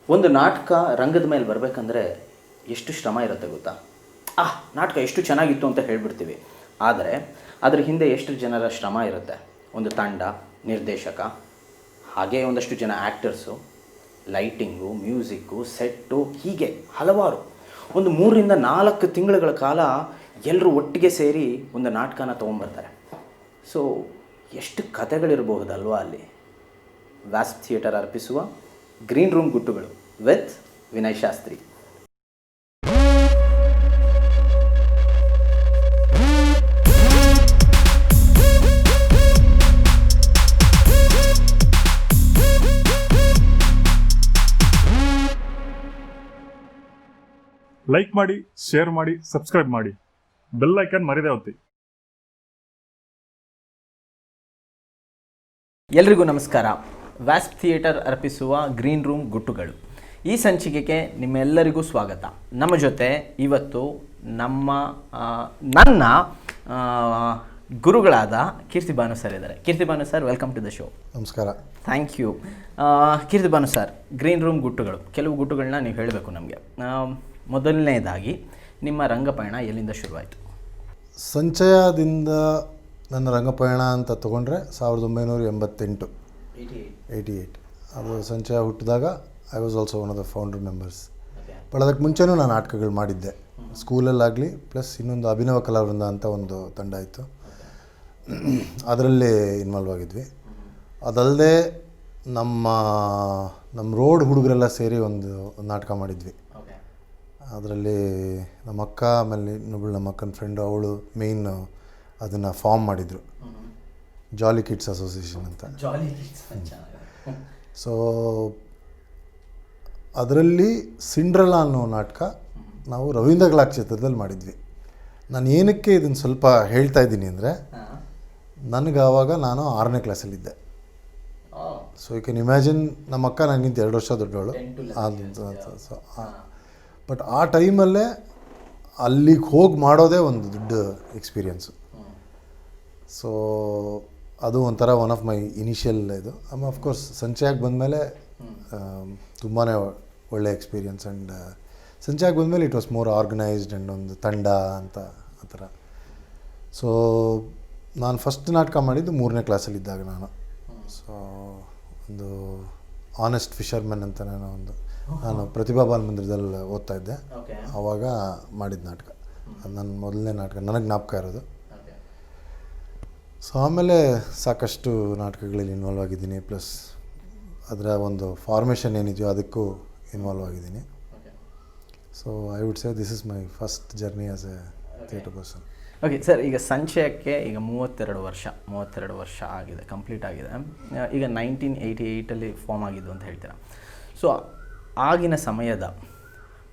ಒಂದು ನಾಟಕ ರಂಗದ ಮೇಲೆ ಬರಬೇಕಂದ್ರೆ ಎಷ್ಟು ಶ್ರಮ ಇರುತ್ತೆ ಗೊತ್ತಾ? ನಾಟಕ ಎಷ್ಟು ಚೆನ್ನಾಗಿತ್ತು ಅಂತ ಹೇಳ್ಬಿಡ್ತೀವಿ, ಆದರೆ ಅದರ ಹಿಂದೆ ಎಷ್ಟು ಜನರ ಶ್ರಮ ಇರುತ್ತೆ. ಒಂದು ತಂಡ, ನಿರ್ದೇಶಕ, ಹಾಗೆ ಒಂದಷ್ಟು ಜನ ಆ್ಯಕ್ಟರ್ಸು, ಲೈಟಿಂಗು, ಮ್ಯೂಸಿಕ್ಕು, ಸೆಟ್ಟು, ಹೀಗೆ ಹಲವಾರು. ಒಂದು 3-4 ತಿಂಗಳುಗಳ ಕಾಲ ಎಲ್ಲರೂ ಒಟ್ಟಿಗೆ ಸೇರಿ ಒಂದು ನಾಟಕನ ತೊಗೊಂಬರ್ತಾರೆ. ಸೊ ಎಷ್ಟು ಕಥೆಗಳಿರಬಹುದಲ್ವಾ ಅಲ್ಲಿ. ವ್ಯಾಸ್ಪ್ ಥಿಯೇಟರ್ ಅರ್ಪಿಸುವ ಗ್ರೀನ್ ರೂಮ್ ಗುಟ್ಟುಗಳು ವಿತ್ ವಿನಯ್ ಶಾಸ್ತ್ರಿ. ಲೈಕ್ ಮಾಡಿ, ಶೇರ್ ಮಾಡಿ, ಸಬ್ಸ್ಕ್ರೈಬ್ ಮಾಡಿ, ಬೆಲ್ ಐಕಾನ್ ಮರಿದೆ ಒತ್ತಿ. ಎಲ್ರಿಗೂ ನಮಸ್ಕಾರ. ವ್ಯಾಸ್ಪ್ ಥಿಯೇಟರ್ ಅರ್ಪಿಸುವ ಗ್ರೀನ್ ರೂಮ್ ಗುಟ್ಟುಗಳು ಈ ಸಂಚಿಕೆಗೆ ನಿಮ್ಮೆಲ್ಲರಿಗೂ ಸ್ವಾಗತ. ನಮ್ಮ ಜೊತೆ ಇವತ್ತು ನನ್ನ ಗುರುಗಳಾದ ಕೀರ್ತಿ ಭಾನು ಸರ್ ಇದ್ದಾರೆ. Keerthi Bhanu sir, welcome to the show. ನಮಸ್ಕಾರ. Thank you. Keerthi Bhanu sir, green room ಗುಟ್ಟುಗಳು, ಕೆಲವು ಗುಟ್ಟುಗಳನ್ನ ನೀವು ಹೇಳಬೇಕು ನಮಗೆ. ಮೊದಲನೇದಾಗಿ ನಿಮ್ಮ ರಂಗಪಯಣ ಎಲ್ಲಿಂದ ಶುರುವಾಯಿತು? ಸಂಚಯದಿಂದ ನನ್ನ ರಂಗಪಯಣ ಅಂತ ತೊಗೊಂಡ್ರೆ 1988. ಅದು ಸಂಚಯ ಹುಟ್ಟಿದಾಗ I was also one of the founder members. But ಅದಕ್ಕೆ ಮುಂಚೆನೂ ನಾನು ನಾಟಕಗಳು ಮಾಡಿದ್ದೆ ಸ್ಕೂಲಲ್ಲಾಗಲಿ, ಪ್ಲಸ್ ಇನ್ನೊಂದು ಅಭಿನವ ಕಲಾವೃಂದ ಅಂತ ಒಂದು ತಂಡ ಇತ್ತು, ಅದರಲ್ಲಿ ಇನ್ವಾಲ್ವ್ ಆಗಿದ್ವಿ. ಅದಲ್ಲದೆ ನಮ್ಮ ರೋಡ್ ಹುಡುಗರೆಲ್ಲ ಸೇರಿ ಒಂದು ನಾಟಕ ಮಾಡಿದ್ವಿ. ಅದರಲ್ಲಿ ನಮ್ಮ ಅಕ್ಕ, ಆಮೇಲೆ ಇನ್ನೊಬ್ಬಳು ನಮ್ಮ ಅಕ್ಕನ ಫ್ರೆಂಡು, ಅವಳು ಮೇಯ್ನ್ ಅದನ್ನು ಫಾರ್ಮ್ ಮಾಡಿದರು, ಜಾಲಿ ಕಿಡ್ಸ್ ಅಸೋಸಿಯೇಷನ್ ಅಂತ. ಸೊ ಅದರಲ್ಲಿ ಸಿಂಡ್ರೆಲಾ ಅನ್ನೋ ನಾಟಕ ನಾವು ರವೀಂದ್ರ ಕಲಾಕ್ಷೇತ್ರದಲ್ಲಿ ಮಾಡಿದ್ವಿ. ನಾನು ಏನಕ್ಕೆ ಇದನ್ನು ಸ್ವಲ್ಪ ಹೇಳ್ತಾ ಇದ್ದೀನಿ ಅಂದರೆ, ನನಗೆ ಆವಾಗ ನಾನು 6ನೇ ಕ್ಲಾಸಲ್ಲಿದ್ದೆ. ಸೊ ಯು ಕ್ಯಾನ್ ಇಮ್ಯಾಜಿನ್, ನಮ್ಮ ಅಕ್ಕ ನನಗಿಂತ 2 ವರ್ಷ ದೊಡ್ಡವಳು. ಸೊ ಬಟ್ ಆ ಟೈಮಲ್ಲೇ ಅಲ್ಲಿಗೆ ಹೋಗಿ ಮಾಡೋದೇ ಒಂದು ದೊಡ್ಡ ಎಕ್ಸ್ಪೀರಿಯೆನ್ಸು. ಸೊ ಅದು ಒಂಥರ ಒನ್ ಆಫ್ ಮೈ ಇನಿಷಿಯಲ್ ಇದು. ಆಮೇಲೆ ಅಫ್ಕೋರ್ಸ್ ಸಂಚಯಕ್ಕೆ ಬಂದಮೇಲೆ ತುಂಬಾ ಒಳ್ಳೆ ಎಕ್ಸ್ಪೀರಿಯನ್ಸ್. ಆ್ಯಂಡ್ ಸಂಚಯಕ್ಕೆ ಬಂದಮೇಲೆ it was more organised and ಒಂದು ತಂಡ ಅಂತ ಆ ಥರ. ಸೊ ನಾನು ಫಸ್ಟ್ ನಾಟಕ ಮಾಡಿದ್ದು 3ನೇ ಕ್ಲಾಸಲ್ಲಿದ್ದಾಗ ನಾನು. ಸೊ ಒಂದು ಆನೆಸ್ಟ್ ಫಿಷರ್ಮನ್ ಅಂತ ನಾನು ಪ್ರತಿಭಾ ಬಾಲ ಮಂದಿರದಲ್ಲಿ ಓದ್ತಾ ಇದ್ದೆ, ಆವಾಗ ಮಾಡಿದ ನಾಟಕ. ಅದು ನನ್ನ ಮೊದಲನೇ ನಾಟಕ, ನನಗೆ ಜ್ಞಾಪಕ ಇರೋದು. ಸೊ ಆಮೇಲೆ ಸಾಕಷ್ಟು ನಾಟಕಗಳಲ್ಲಿ ಇನ್ವಾಲ್ವ್ ಆಗಿದ್ದೀನಿ, ಪ್ಲಸ್ ಅದರ ಒಂದು ಫಾರ್ಮೇಷನ್ ಏನಿದೆಯೋ ಅದಕ್ಕೂ ಇನ್ವಾಲ್ವ್ ಆಗಿದ್ದೀನಿ. So I would say this is my first journey as A theatre person. Okay sir, ಈಗ ಸಂಚಯಕ್ಕೆ ಈಗ 32 ವರ್ಷ ಆಗಿದೆ, ಕಂಪ್ಲೀಟ್ ಆಗಿದೆ. ಈಗ 1988 ಫಾರ್ಮ್ ಆಗಿದ್ದು ಅಂತ ಹೇಳ್ತೀರಾ. ಸೊ ಆಗಿನ ಸಮಯದ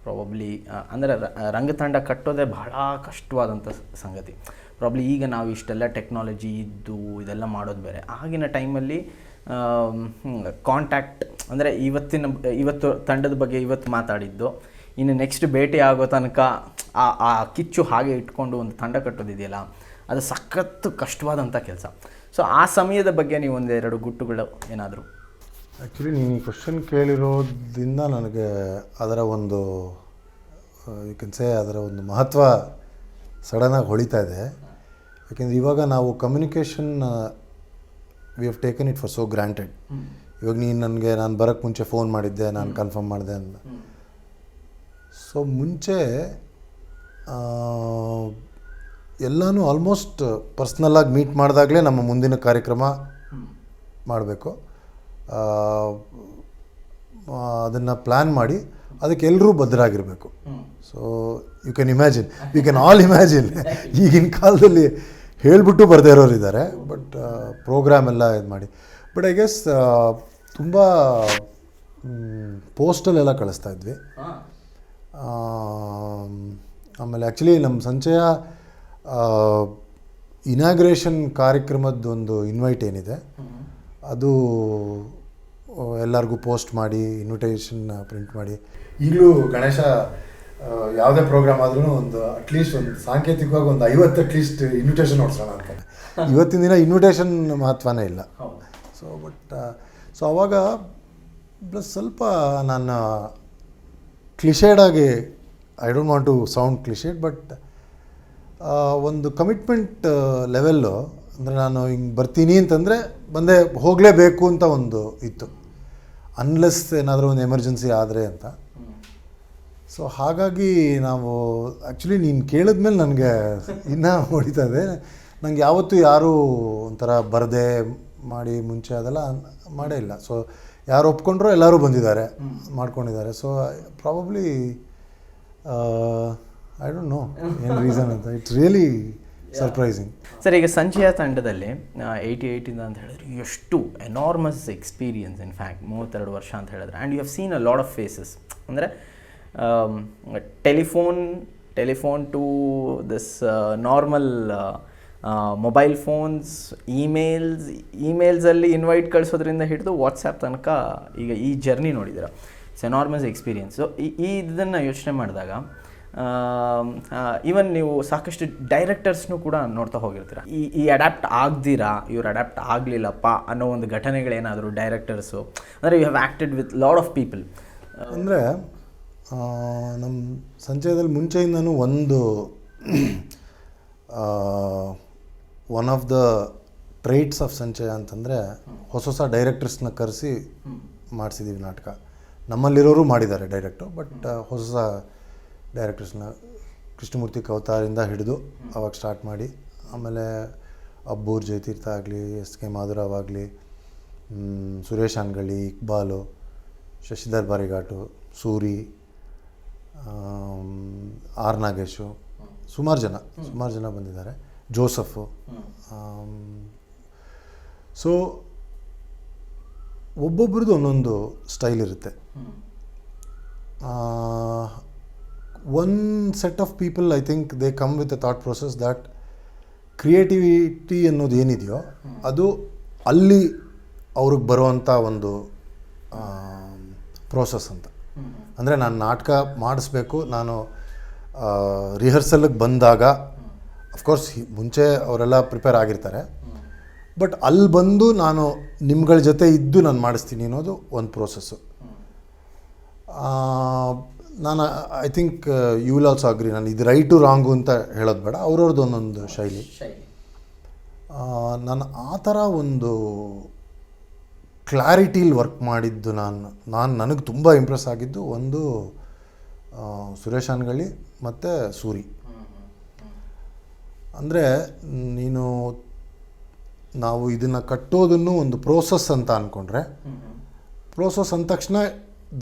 ಪ್ರಾಬಬ್ಲಿ ಅಂದರೆ ರಂಗತಂಡ ಕಟ್ಟೋದೇ ಬಹಳ ಕಷ್ಟವಾದಂಥ ಸಂಗತಿ. ಪ್ರಾಬ್ಲಿ ಈಗ ನಾವು ಇಷ್ಟೆಲ್ಲ ಟೆಕ್ನಾಲಜಿ ಇದ್ದು ಇದೆಲ್ಲ ಮಾಡೋದು ಬೇರೆ. ಆಗಿನ ಟೈಮಲ್ಲಿ ಕಾಂಟ್ಯಾಕ್ಟ್ ಅಂದರೆ ಇವತ್ತು ತಂಡದ ಬಗ್ಗೆ ಇವತ್ತು ಮಾತಾಡಿದ್ದು, ಇನ್ನು ನೆಕ್ಸ್ಟ್ ಭೇಟಿ ಆಗೋ ತನಕ ಆ ಕಿಚ್ಚು ಹಾಗೆ ಇಟ್ಕೊಂಡು ಒಂದು ತಂಡ ಕಟ್ಟೋದಿದೆಯಲ್ಲ, ಅದು ಸಖತ್ತು ಕಷ್ಟವಾದಂಥ ಕೆಲಸ. ಸೊ ಆ ಸಮಯದ ಬಗ್ಗೆ ನೀವು 1-2 ಗುಟ್ಟುಗಳು ಏನಾದರೂ? ಆ್ಯಕ್ಚುಲಿ ನೀನು ಈ ಕ್ವಶನ್ ಕೇಳಿರೋದ್ರಿಂದ ನನಗೆ ಅದರ ಒಂದು ಯು ಕ್ಯಾನ್ ಸೇ ಅದರ ಒಂದು ಮಹತ್ವ ಸಡನ್ನಾಗಿ ಹೊಳಿತಾ ಇದೆ. ಯಾಕೆಂದರೆ ಇವಾಗ ನಾವು communication we have taken it for so granted. ಇವಾಗ ನಾನು ಬರೋಕ್ಕೆ ಮುಂಚೆ ಫೋನ್ ಮಾಡಿದ್ದೆ, ನಾನು ಕನ್ಫರ್ಮ್ ಮಾಡಿದೆ ಅಂತ. ಸೊ ಮುಂಚೆ ಎಲ್ಲನೂ ಆಲ್ಮೋಸ್ಟ್ ಪರ್ಸ್ನಲ್ಲಾಗಿ ಮೀಟ್ ಮಾಡಿದಾಗಲೇ ನಮ್ಮ ಮುಂದಿನ ಕಾರ್ಯಕ್ರಮ ಮಾಡಬೇಕು. ಅದನ್ನು ಪ್ಲ್ಯಾನ್ ಮಾಡಿ ಅದಕ್ಕೆ ಎಲ್ಲರೂ ಬದ್ಧರಾಗಿರಬೇಕು. So you can imagine, you can all imagine, ಈಗಿನ ಕಾಲದಲ್ಲಿ ಹೇಳಿಬಿಟ್ಟು ಬರದೇ ಇರೋರು ಇದ್ದಾರೆ, ಬಟ್ ಪ್ರೋಗ್ರಾಮ್ ಎಲ್ಲ ಇದು ಮಾಡಿ. ಬಟ್ ಐ ಗೆಸ್ ತುಂಬ ಪೋಸ್ಟಲ್ಲೆಲ್ಲ ಕಳಿಸ್ತಾ ಇದ್ವಿ. ಆಮೇಲೆ ಆ್ಯಕ್ಚುಲಿ ನಮ್ಮ ಸಂಚಯ ಇನಾಗ್ರೇಷನ್ ಕಾರ್ಯಕ್ರಮದ್ದೊಂದು ಇನ್ವೈಟ್ ಏನಿದೆ ಅದು ಎಲ್ಲರಿಗೂ ಪೋಸ್ಟ್ ಮಾಡಿ ಇನ್ವಿಟೇಷನ್ ಪ್ರಿಂಟ್ ಮಾಡಿ. ಈಗಲೂ ಗಣೇಶ ಯಾವುದೇ ಪ್ರೋಗ್ರಾಮ್ ಆದ್ರೂ ಒಂದು ಅಟ್ಲೀಸ್ಟ್ ಒಂದು ಸಾಂಕೇತಿಕವಾಗಿ ಒಂದು 50 ಅಟ್ಲೀಸ್ಟ್ ಇನ್ವಿಟೇಷನ್ ಹೊಡ್ಸೋಣ ಅಂತಾನೆ. ಇವತ್ತಿನ ದಿನ ಇನ್ವಿಟೇಷನ್ ಮಹತ್ವನೇ ಇಲ್ಲ. ಸೊ ಅವಾಗ ಪ್ಲಸ್ ಸ್ವಲ್ಪ ನಾನು ಕ್ಲಿಷೇಡಾಗಿ, I don't want to sound cliched, but ಒಂದು ಕಮಿಟ್ಮೆಂಟ್ ಲೆವೆಲ್ಲು, ಅಂದರೆ ನಾನು ಹಿಂಗೆ ಬರ್ತೀನಿ ಅಂತಂದರೆ ಬಂದೇ ಹೋಗಲೇಬೇಕು ಅಂತ ಒಂದು ಇತ್ತು, ಅನ್ಲೆಸ್ ಏನಾದರೂ ಒಂದು ಎಮರ್ಜೆನ್ಸಿ ಆದರೆ ಅಂತ. ಸೊ ಹಾಗಾಗಿ ನಾವು ಆ್ಯಕ್ಚುಲಿ ನೀನು ಕೇಳಿದ್ಮೇಲೆ ನನಗೆ ಇನ್ನೂ ಹೊಡಿತಾ ಇದೆ. ನನಗೆ ಯಾವತ್ತೂ ಯಾರೂ ಒಂಥರ ಬರದೆ ಮಾಡಿ ಮುಂಚೆ ಅದೆಲ್ಲ ಮಾಡೇ ಇಲ್ಲ. ಸೊ ಯಾರು ಒಪ್ಕೊಂಡ್ರೋ ಎಲ್ಲರೂ ಬಂದಿದ್ದಾರೆ, ಮಾಡ್ಕೊಂಡಿದ್ದಾರೆ. So probably I don't know ಏನು ರೀಸನ್ ಅಂತ. It's really surprising. ಸರ್, ಈಗ ಸಂಜಯ ತಂಡದಲ್ಲಿ 88 ಅಂತ ಹೇಳಿದ್ರೆ ಎಷ್ಟು ಎನಾರ್ಮಸ್ ಎಕ್ಸ್ಪೀರಿಯನ್ಸ್, ಇನ್ಫ್ಯಾಕ್ಟ್ 32 ವರ್ಷ ಅಂತ ಹೇಳಿದ್ರೆ. And you have seen a lot of phases. ಅಂದರೆ telephone to this normal mobile phones, ಇಮೇಲ್ಸಲ್ಲಿ ಇನ್ವೈಟ್ ಕಳಿಸೋದ್ರಿಂದ ಹಿಡಿದು ವಾಟ್ಸ್ಯಾಪ್ ತನಕ ಈಗ ಈ ಜರ್ನಿ ನೋಡಿದ್ದೀರ. It's enormous experience. ಇದನ್ನು ಯೋಚನೆ ಮಾಡಿದಾಗ ಈವನ್ ನೀವು ಸಾಕಷ್ಟು ಡೈರೆಕ್ಟರ್ಸ್ನೂ ಕೂಡ ನೋಡ್ತಾ ಹೋಗಿರ್ತೀರ. ಈ ಅಡ್ಯಾಪ್ಟ್ ಆಗ್ದಿರಾ, ಇವ್ರು ಅಡ್ಯಾಪ್ಟ್ ಆಗಲಿಲ್ಲಪ್ಪ ಅನ್ನೋ ಒಂದು ಘಟನೆಗಳೇನಾದರೂ ಡೈರೆಕ್ಟರ್ಸು, ಅಂದರೆ you have acted with lot of people. ಅಂದರೆ ನಮ್ಮ ಸಂಚಯದಲ್ಲಿ ಮುಂಚೆಯಿಂದನೂ ಒಂದು one of the traits of Sanchaya ಅಂತಂದರೆ ಹೊಸ ಡೈರೆಕ್ಟರ್ಸ್ನ ಕರೆಸಿ ಮಾಡಿಸಿದ್ದೀವಿ ನಾಟಕ. ನಮ್ಮಲ್ಲಿರೋರು ಮಾಡಿದ್ದಾರೆ ಡೈರೆಕ್ಟು, ಬಟ್ ಹೊಸ ಡೈರೆಕ್ಟರ್ಸ್ನ ಕೃಷ್ಣಮೂರ್ತಿ ಕವತಾರಿಂದ ಹಿಡಿದು ಅವಾಗ ಸ್ಟಾರ್ಟ್ ಮಾಡಿ, ಆಮೇಲೆ ಅಬ್ಬೂರ್ ಜಯತೀರ್ಥ ಆಗಲಿ, SK ಮಾಧುರಾವ್ ಆಗಲಿ, ಸುರೇಶ್ ಅನ್ಗಳಿ, ಇಕ್ಬಾಲು, ಶಶಿಧರ್ ಬಾರಿಘಾಟು, ಸೂರಿ, ಆರ್ ನಾಗೇಶು, ಸುಮಾರು ಜನ ಬಂದಿದ್ದಾರೆ, ಜೋಸಫು. ಸೊ ಒಬ್ಬೊಬ್ರದ್ದು ಒಂದೊಂದು ಸ್ಟೈಲ್ ಇರುತ್ತೆ. One set of people, I think they come with a thought process that creativity ಅನ್ನೋದು ಏನಿದೆಯೋ ಅದು ಅಲ್ಲಿ ಅವ್ರಿಗೆ ಬರುವಂಥ ಒಂದು ಪ್ರೋಸೆಸ್ ಅಂತ. ಅಂದರೆ ನಾನು ನಾಟಕ ಮಾಡಿಸ್ಬೇಕು, ನಾನು ರಿಹರ್ಸಲ್ಗೆ ಬಂದಾಗ ಅಫ್ಕೋರ್ಸ್ ಮುಂಚೆ ಅವರೆಲ್ಲ ಪ್ರಿಪೇರ್ ಆಗಿರ್ತಾರೆ, ಬಟ್ ಅಲ್ಲಿ ಬಂದು ನಾನು ನಿಮ್ಗಳ ಜೊತೆ ಇದ್ದು ನಾನು ಮಾಡಿಸ್ತೀನಿ ಅನ್ನೋದು ಒಂದು ಪ್ರೋಸೆಸ್ಸು. ನಾನು I think you will also agree, ನಾನು ಇದು ರೈಟು ರಾಂಗು ಅಂತ ಹೇಳೋದು ಬೇಡ, ಅವ್ರವ್ರದ್ದು ಒಂದೊಂದು ಶೈಲಿ. ನಾನು ಆ ಥರ ಒಂದು ಕ್ಲಾರಿಟೀಲಿ ವರ್ಕ್ ಮಾಡಿದ್ದು ನನಗೆ ತುಂಬ ಇಂಪ್ರೆಸ್ ಆಗಿದ್ದು ಒಂದು ಸುರೇಶ್ ಅನ್ಗಳಿ ಮತ್ತು ಸೂರಿ. ಅಂದರೆ ನಾವು ಇದನ್ನು ಕಟ್ಟೋದನ್ನು ಒಂದು ಪ್ರೋಸೆಸ್ ಅಂತ ಅಂದ್ಕೊಂಡ್ರೆ, ಪ್ರೋಸೆಸ್ ಅಂದ ತಕ್ಷಣ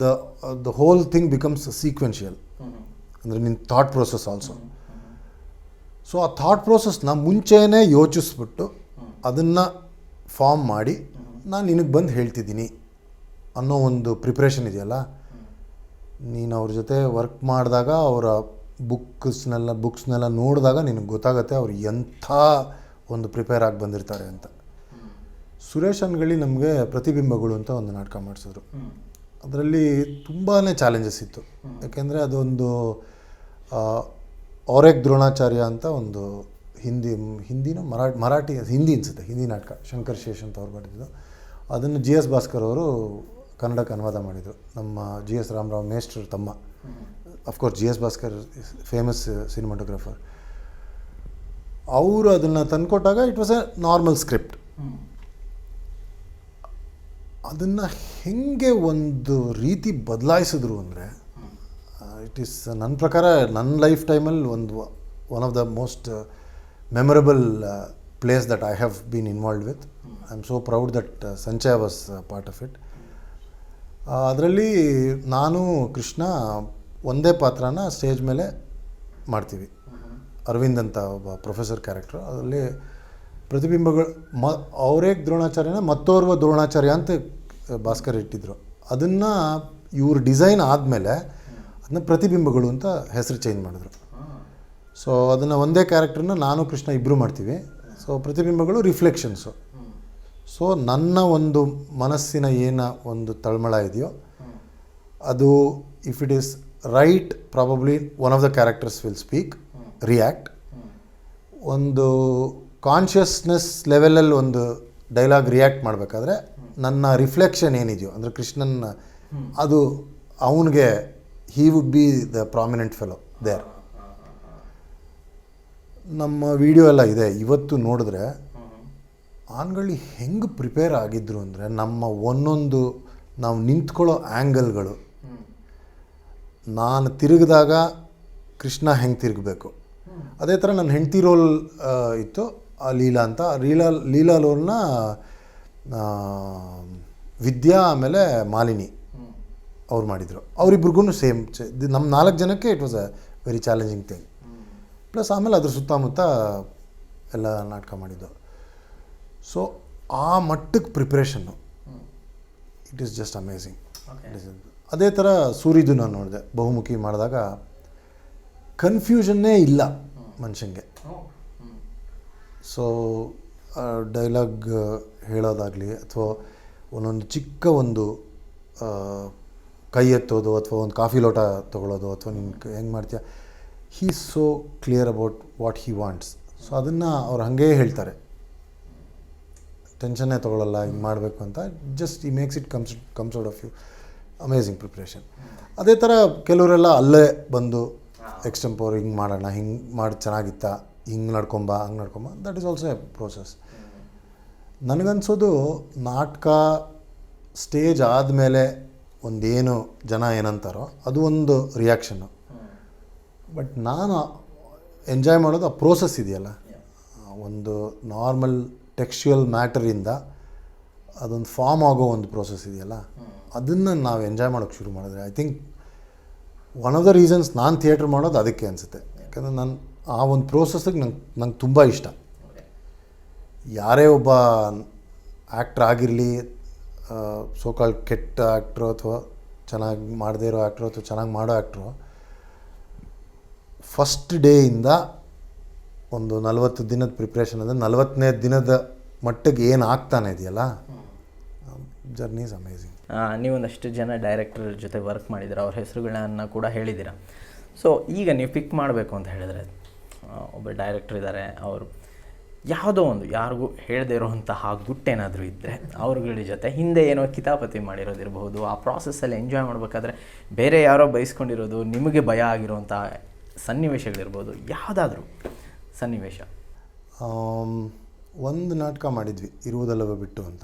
the whole thing becomes sequential. ಅಂದರೆ ನಿನ್ನ ಥಾಟ್ ಪ್ರೋಸೆಸ್ ಆಲ್ಸೋ. ಸೊ ಆ ಥಾಟ್ ಪ್ರೋಸೆಸ್ನ ಮುಂಚೆನೇ ಯೋಚಿಸ್ಬಿಟ್ಟು ಅದನ್ನು ಫಾರ್ಮ್ ಮಾಡಿ ನಾನು ನಿನಗೆ ಬಂದು ಹೇಳ್ತಿದ್ದೀನಿ ಅನ್ನೋ ಒಂದು ಪ್ರಿಪ್ರೇಷನ್ ಇದೆಯಲ್ಲ. ನೀನು ಅವ್ರ ಜೊತೆ ವರ್ಕ್ ಮಾಡಿದಾಗ ಅವರ ಬುಕ್ಸ್ನೆಲ್ಲ ನೋಡಿದಾಗ ನಿನಗೆ ಗೊತ್ತಾಗುತ್ತೆ ಅವ್ರು ಎಂಥ ಒಂದು ಪ್ರಿಪೇರ್ ಆಗಿ ಬಂದಿರ್ತಾರೆ ಅಂತ. ಸುರೇಶ್ ಅನ್ಗಳಿ ನಮಗೆ ಪ್ರತಿಬಿಂಬಗಳು ಅಂತ ಒಂದು ನಾಟಕ ಮಾಡಿಸಿದ್ರು. ಅದರಲ್ಲಿ ತುಂಬಾ ಚಾಲೆಂಜಸ್ ಇತ್ತು. ಯಾಕೆಂದರೆ ಅದೊಂದು ಔರೇಕ್ ದ್ರೋಣಾಚಾರ್ಯ ಅಂತ ಒಂದು ಹಿಂದಿನ ಮರಾಠಿ ಹಿಂದಿ ಅನಿಸುತ್ತೆ, ಹಿಂದಿ ನಾಟಕ, ಶಂಕರ್ ಶೇಷ್ ಅಂತ ಅವ್ರು ಬರೆದಿದ್ದು. ಅದನ್ನು GS ಭಾಸ್ಕರ್ ಅವರು ಕನ್ನಡಕ್ಕೆ ಅನುವಾದ ಮಾಡಿದರು, ನಮ್ಮ GS ರಾಮರಾವ್ ಮೇಸ್ಟ್ರ ತಮ್ಮ. Of course GS Bhaskar famous cinematographer. ಅವರು ಅದನ್ನು ತಂದುಕೊಟ್ಟಾಗ it was a normal script. ಅದನ್ನು ಹೆಂಗೆ ಒಂದು ರೀತಿ ಬದಲಾಯಿಸಿದ್ರು ಅಂದರೆ ಇಟ್ ಈಸ್ ನನ್ನ ಪ್ರಕಾರ ನನ್ನ ಲೈಫ್ ಟೈಮಲ್ಲಿ one of the most memorable place that I have been involved with. I am so proud that Sanchaya was part of it. ಅದರಲ್ಲಿ ನಾನು ಕೃಷ್ಣ ಒಂದೇ ಪಾತ್ರನ ಸ್ಟೇಜ್ ಮೇಲೆ ಮಾಡ್ತೀವಿ. ಅರವಿಂದ್ ಅಂತ ಒಬ್ಬ ಪ್ರೊಫೆಸರ್ ಕ್ಯಾರೆಕ್ಟ್ರು. ಅದರಲ್ಲಿ ಪ್ರತಿಬಿಂಬಗಳು ಔರೇಕ್ ದ್ರೋಣಾಚಾರ್ಯನ ಮತ್ತೋರ್ವ ದ್ರೋಣಾಚಾರ್ಯ ಅಂತ ಭಾಸ್ಕರ್ ಇಟ್ಟಿದ್ರು. ಅದನ್ನು ಇವ್ರ ಡಿಸೈನ್ ಆದಮೇಲೆ ಅದನ್ನ ಪ್ರತಿಬಿಂಬಗಳು ಅಂತ ಹೆಸರು ಚೇಂಜ್ ಮಾಡಿದ್ರು. ಸೊ ಅದನ್ನು ಒಂದೇ ಕ್ಯಾರೆಕ್ಟ್ರನ್ನ ನಾನು ಕೃಷ್ಣ ಇಬ್ಬರು ಮಾಡ್ತೀವಿ. ಸೊ ಪ್ರತಿಬಿಂಬಗಳು ರಿಫ್ಲೆಕ್ಷನ್ಸು. ಸೊ ನನ್ನ ಒಂದು ಮನಸ್ಸಿನ ಒಂದು ತಳಮಳ ಇದೆಯೋ ಅದು if it is right, probably one of the characters will speak, react. ಒಂದು ಕಾನ್ಷಿಯಸ್ನೆಸ್ ಲೆವೆಲಲ್ಲಿ ಒಂದು ಡೈಲಾಗ್ ರಿಯಾಕ್ಟ್ ಮಾಡಬೇಕಾದ್ರೆ ನನ್ನ ರಿಫ್ಲೆಕ್ಷನ್ ಏನಿದೆಯೋ ಅಂದರೆ ಕೃಷ್ಣನ್ ಅದು ಅವನಿಗೆ he would be the prominent fellow there. ನಮ್ಮ ವಿಡಿಯೋ ಎಲ್ಲ ಇದೆ, ಇವತ್ತು ನೋಡಿದ್ರೆ ಆನ್ಗಳು ಹೆಂಗೆ ಪ್ರಿಪೇರ್ ಆಗಿದ್ರು ಅಂದರೆ ನಮ್ಮ ಒಂದೊಂದು ನಾವು ನಿಂತ್ಕೊಳ್ಳೋ ಆ್ಯಂಗಲ್ಗಳು, ನಾನು ತಿರುಗಿದಾಗ ಕೃಷ್ಣ ಹೆಂಗೆ ತಿರುಗಬೇಕು, ಅದೇ ಥರ ನನ್ನ ಹೆಂಡತಿ ರೋಲ್ ಇತ್ತು ಆ ಲೀಲಾ ಅಂತ. ಲೀಲಾ ರೋಲ್ನ ವಿದ್ಯಾ ಆಮೇಲೆ ಮಾಲಿನಿ ಅವ್ರು ಮಾಡಿದರು. ಅವರಿಬ್ರಿಗೂ ಸೇಮ್ ನಮ್ಮ 4 ಜನಕ್ಕೆ it was a very challenging thing. Plus ಆಮೇಲೆ ಅದ್ರ ಸುತ್ತಮುತ್ತ ಎಲ್ಲ ನಾಟಕ ಮಾಡಿದ್ದು. ಸೊ ಆ ಮಟ್ಟಕ್ಕೆ ಪ್ರಿಪ್ರೇಷನ್ನು ಇಟ್ ಈಸ್ ಜಸ್ಟ್ ಅಮೇಝಿಂಗ್. ಅದೇ ಥರ ಸೂರಿದು ನಾನು ನೋಡಿದೆ, ಬಹುಮುಖಿ ಮಾಡಿದಾಗ ಕನ್ಫ್ಯೂಷನ್ನೇ ಇಲ್ಲ ಮನುಷ್ಯಂಗೆ. ಸೊ ಡೈಲಾಗ್ ಹೇಳೋದಾಗಲಿ ಅಥವಾ ಒಂದೊಂದು ಚಿಕ್ಕ ಒಂದು ಕೈ ಎತ್ತೋದು ಅಥವಾ ಒಂದು ಕಾಫಿ ಲೋಟ ತೊಗೊಳ್ಳೋದು ಅಥವಾ ನೀನು ಹೆಂಗೆ ಮಾಡ್ತೀಯ, he is so clear about what he wants. So ಅದನ್ನು ಅವ್ರು ಹಾಗೇ ಹೇಳ್ತಾರೆ, ಟೆನ್ಷನ್ನೇ ತೊಗೊಳ್ಳಲ್ಲ ಹಿಂಗೆ ಮಾಡಬೇಕು ಅಂತ. ಜಸ್ಟ್ ಈ makes it comes out of you. Amazing preparation. ಅದೇ ಥರ ಕೆಲವರೆಲ್ಲ ಅಲ್ಲೇ ಬಂದು ಎಕ್ಸ್ಟೆಂಪೋರ್ ಹಿಂಗೆ ಮಾಡೋಣ, ಹಿಂಗೆ ಮಾಡಿ ಚೆನ್ನಾಗಿತ್ತಾ, ಹಿಂಗೆ ನಡ್ಕೊಂಬ ಹಂಗೆ ನಡ್ಕೊಂಬ, that is also a process. ನನಗನ್ಸೋದು ನಾಟಕ ಸ್ಟೇಜ್ ಆದಮೇಲೆ ಒಂದೇನು ಜನ ಏನಂತಾರೋ ಅದು ಒಂದು ರಿಯಾಕ್ಷನ್ನು. ಬಟ್ ನಾನು ಎಂಜಾಯ್ ಮಾಡೋದು ಆ ಪ್ರೋಸೆಸ್ ಇದೆಯಲ್ಲ, ಒಂದು ನಾರ್ಮಲ್ ಟೆಕ್ಸ್ಚುಯಲ್ ಮ್ಯಾಟರಿಂದ ಅದೊಂದು ಫಾರ್ಮ್ ಆಗೋ ಒಂದು ಪ್ರೋಸೆಸ್ ಇದೆಯಲ್ಲ, ಅದನ್ನು ನಾವು ಎಂಜಾಯ್ ಮಾಡೋಕ್ಕೆ ಶುರು ಮಾಡಿದ್ರೆ I think one of the reasons ನಾನು ಥಿಯೇಟ್ರ್ ಮಾಡೋದು ಅದಕ್ಕೆ ಅನಿಸುತ್ತೆ. ಯಾಕಂದರೆ ನಾನು ಆ ಒಂದು ಪ್ರೋಸೆಸ್ಸಿಗೆ ನಂಗೆ ತುಂಬ ಇಷ್ಟ. ಯಾರೇ ಒಬ್ಬ ಆ್ಯಕ್ಟ್ರ್ ಆಗಿರಲಿ, ಸೋಕಾಲ್ ಕೆಟ್ಟ ಆ್ಯಕ್ಟ್ರು ಅಥವಾ ಚೆನ್ನಾಗಿ ಮಾಡದೇ ಇರೋ ಆ್ಯಕ್ಟ್ರು ಅಥವಾ ಚೆನ್ನಾಗಿ ಮಾಡೋ ಆ್ಯಕ್ಟ್ರು, ಫಸ್ಟ್ ಡೇಯಿಂದ ಒಂದು 40 ದಿನದ ಪ್ರಿಪ್ರೇಷನ್ ಅಂದರೆ 40ನೇ ದಿನದ ಮಟ್ಟಿಗೆ ಏನು ಆಗ್ತಾನೆ ಇದೆಯಲ್ಲ, ಜರ್ನಿ ಈಸ್ ಅಮೇಝಿಂಗ್. ನೀವೊಂದಷ್ಟು ಜನ ಡೈರೆಕ್ಟರ್ ಜೊತೆ ವರ್ಕ್ ಮಾಡಿದ್ದೀರ, ಅವ್ರ ಹೆಸರುಗಳನ್ನ ಕೂಡ ಹೇಳಿದ್ದೀರ. ಸೊ ಈಗ ನೀವು ಪಿಕ್ ಮಾಡಬೇಕು ಅಂತ ಹೇಳಿದ್ರೆ, ಒಬ್ಬ ಡೈರೆಕ್ಟರ್ ಇದ್ದಾರೆ, ಅವರು ಯಾವುದೋ ಒಂದು ಯಾರಿಗೂ ಹೇಳದೇ ಇರೋವಂತಹ ಗುಟ್ಟೇನಾದರೂ ಇದ್ದರೆ ಅವ್ರಗಳ ಜೊತೆ ಹಿಂದೆ ಏನೋ ಕಿತಾಪತಿ ಮಾಡಿರೋದಿರಬಹುದು, ಆ ಪ್ರಾಸೆಸ್ಸಲ್ಲಿ ಎಂಜಾಯ್ ಮಾಡಬೇಕಾದ್ರೆ ಬೇರೆ ಯಾರೋ ಬಯಸ್ಕೊಂಡಿರೋದು, ನಿಮಗೆ ಭಯ ಆಗಿರೋವಂಥ ಸನ್ನಿವೇಶಗಳಿರ್ಬೋದು, ಯಾವುದಾದ್ರೂ ಸನ್ನಿವೇಶ? ಒಂದು ನಾಟಕ ಮಾಡಿದ್ವಿ, ಇರುವುದಲ್ಲವೇ ಬಿಟ್ಟು ಅಂತ.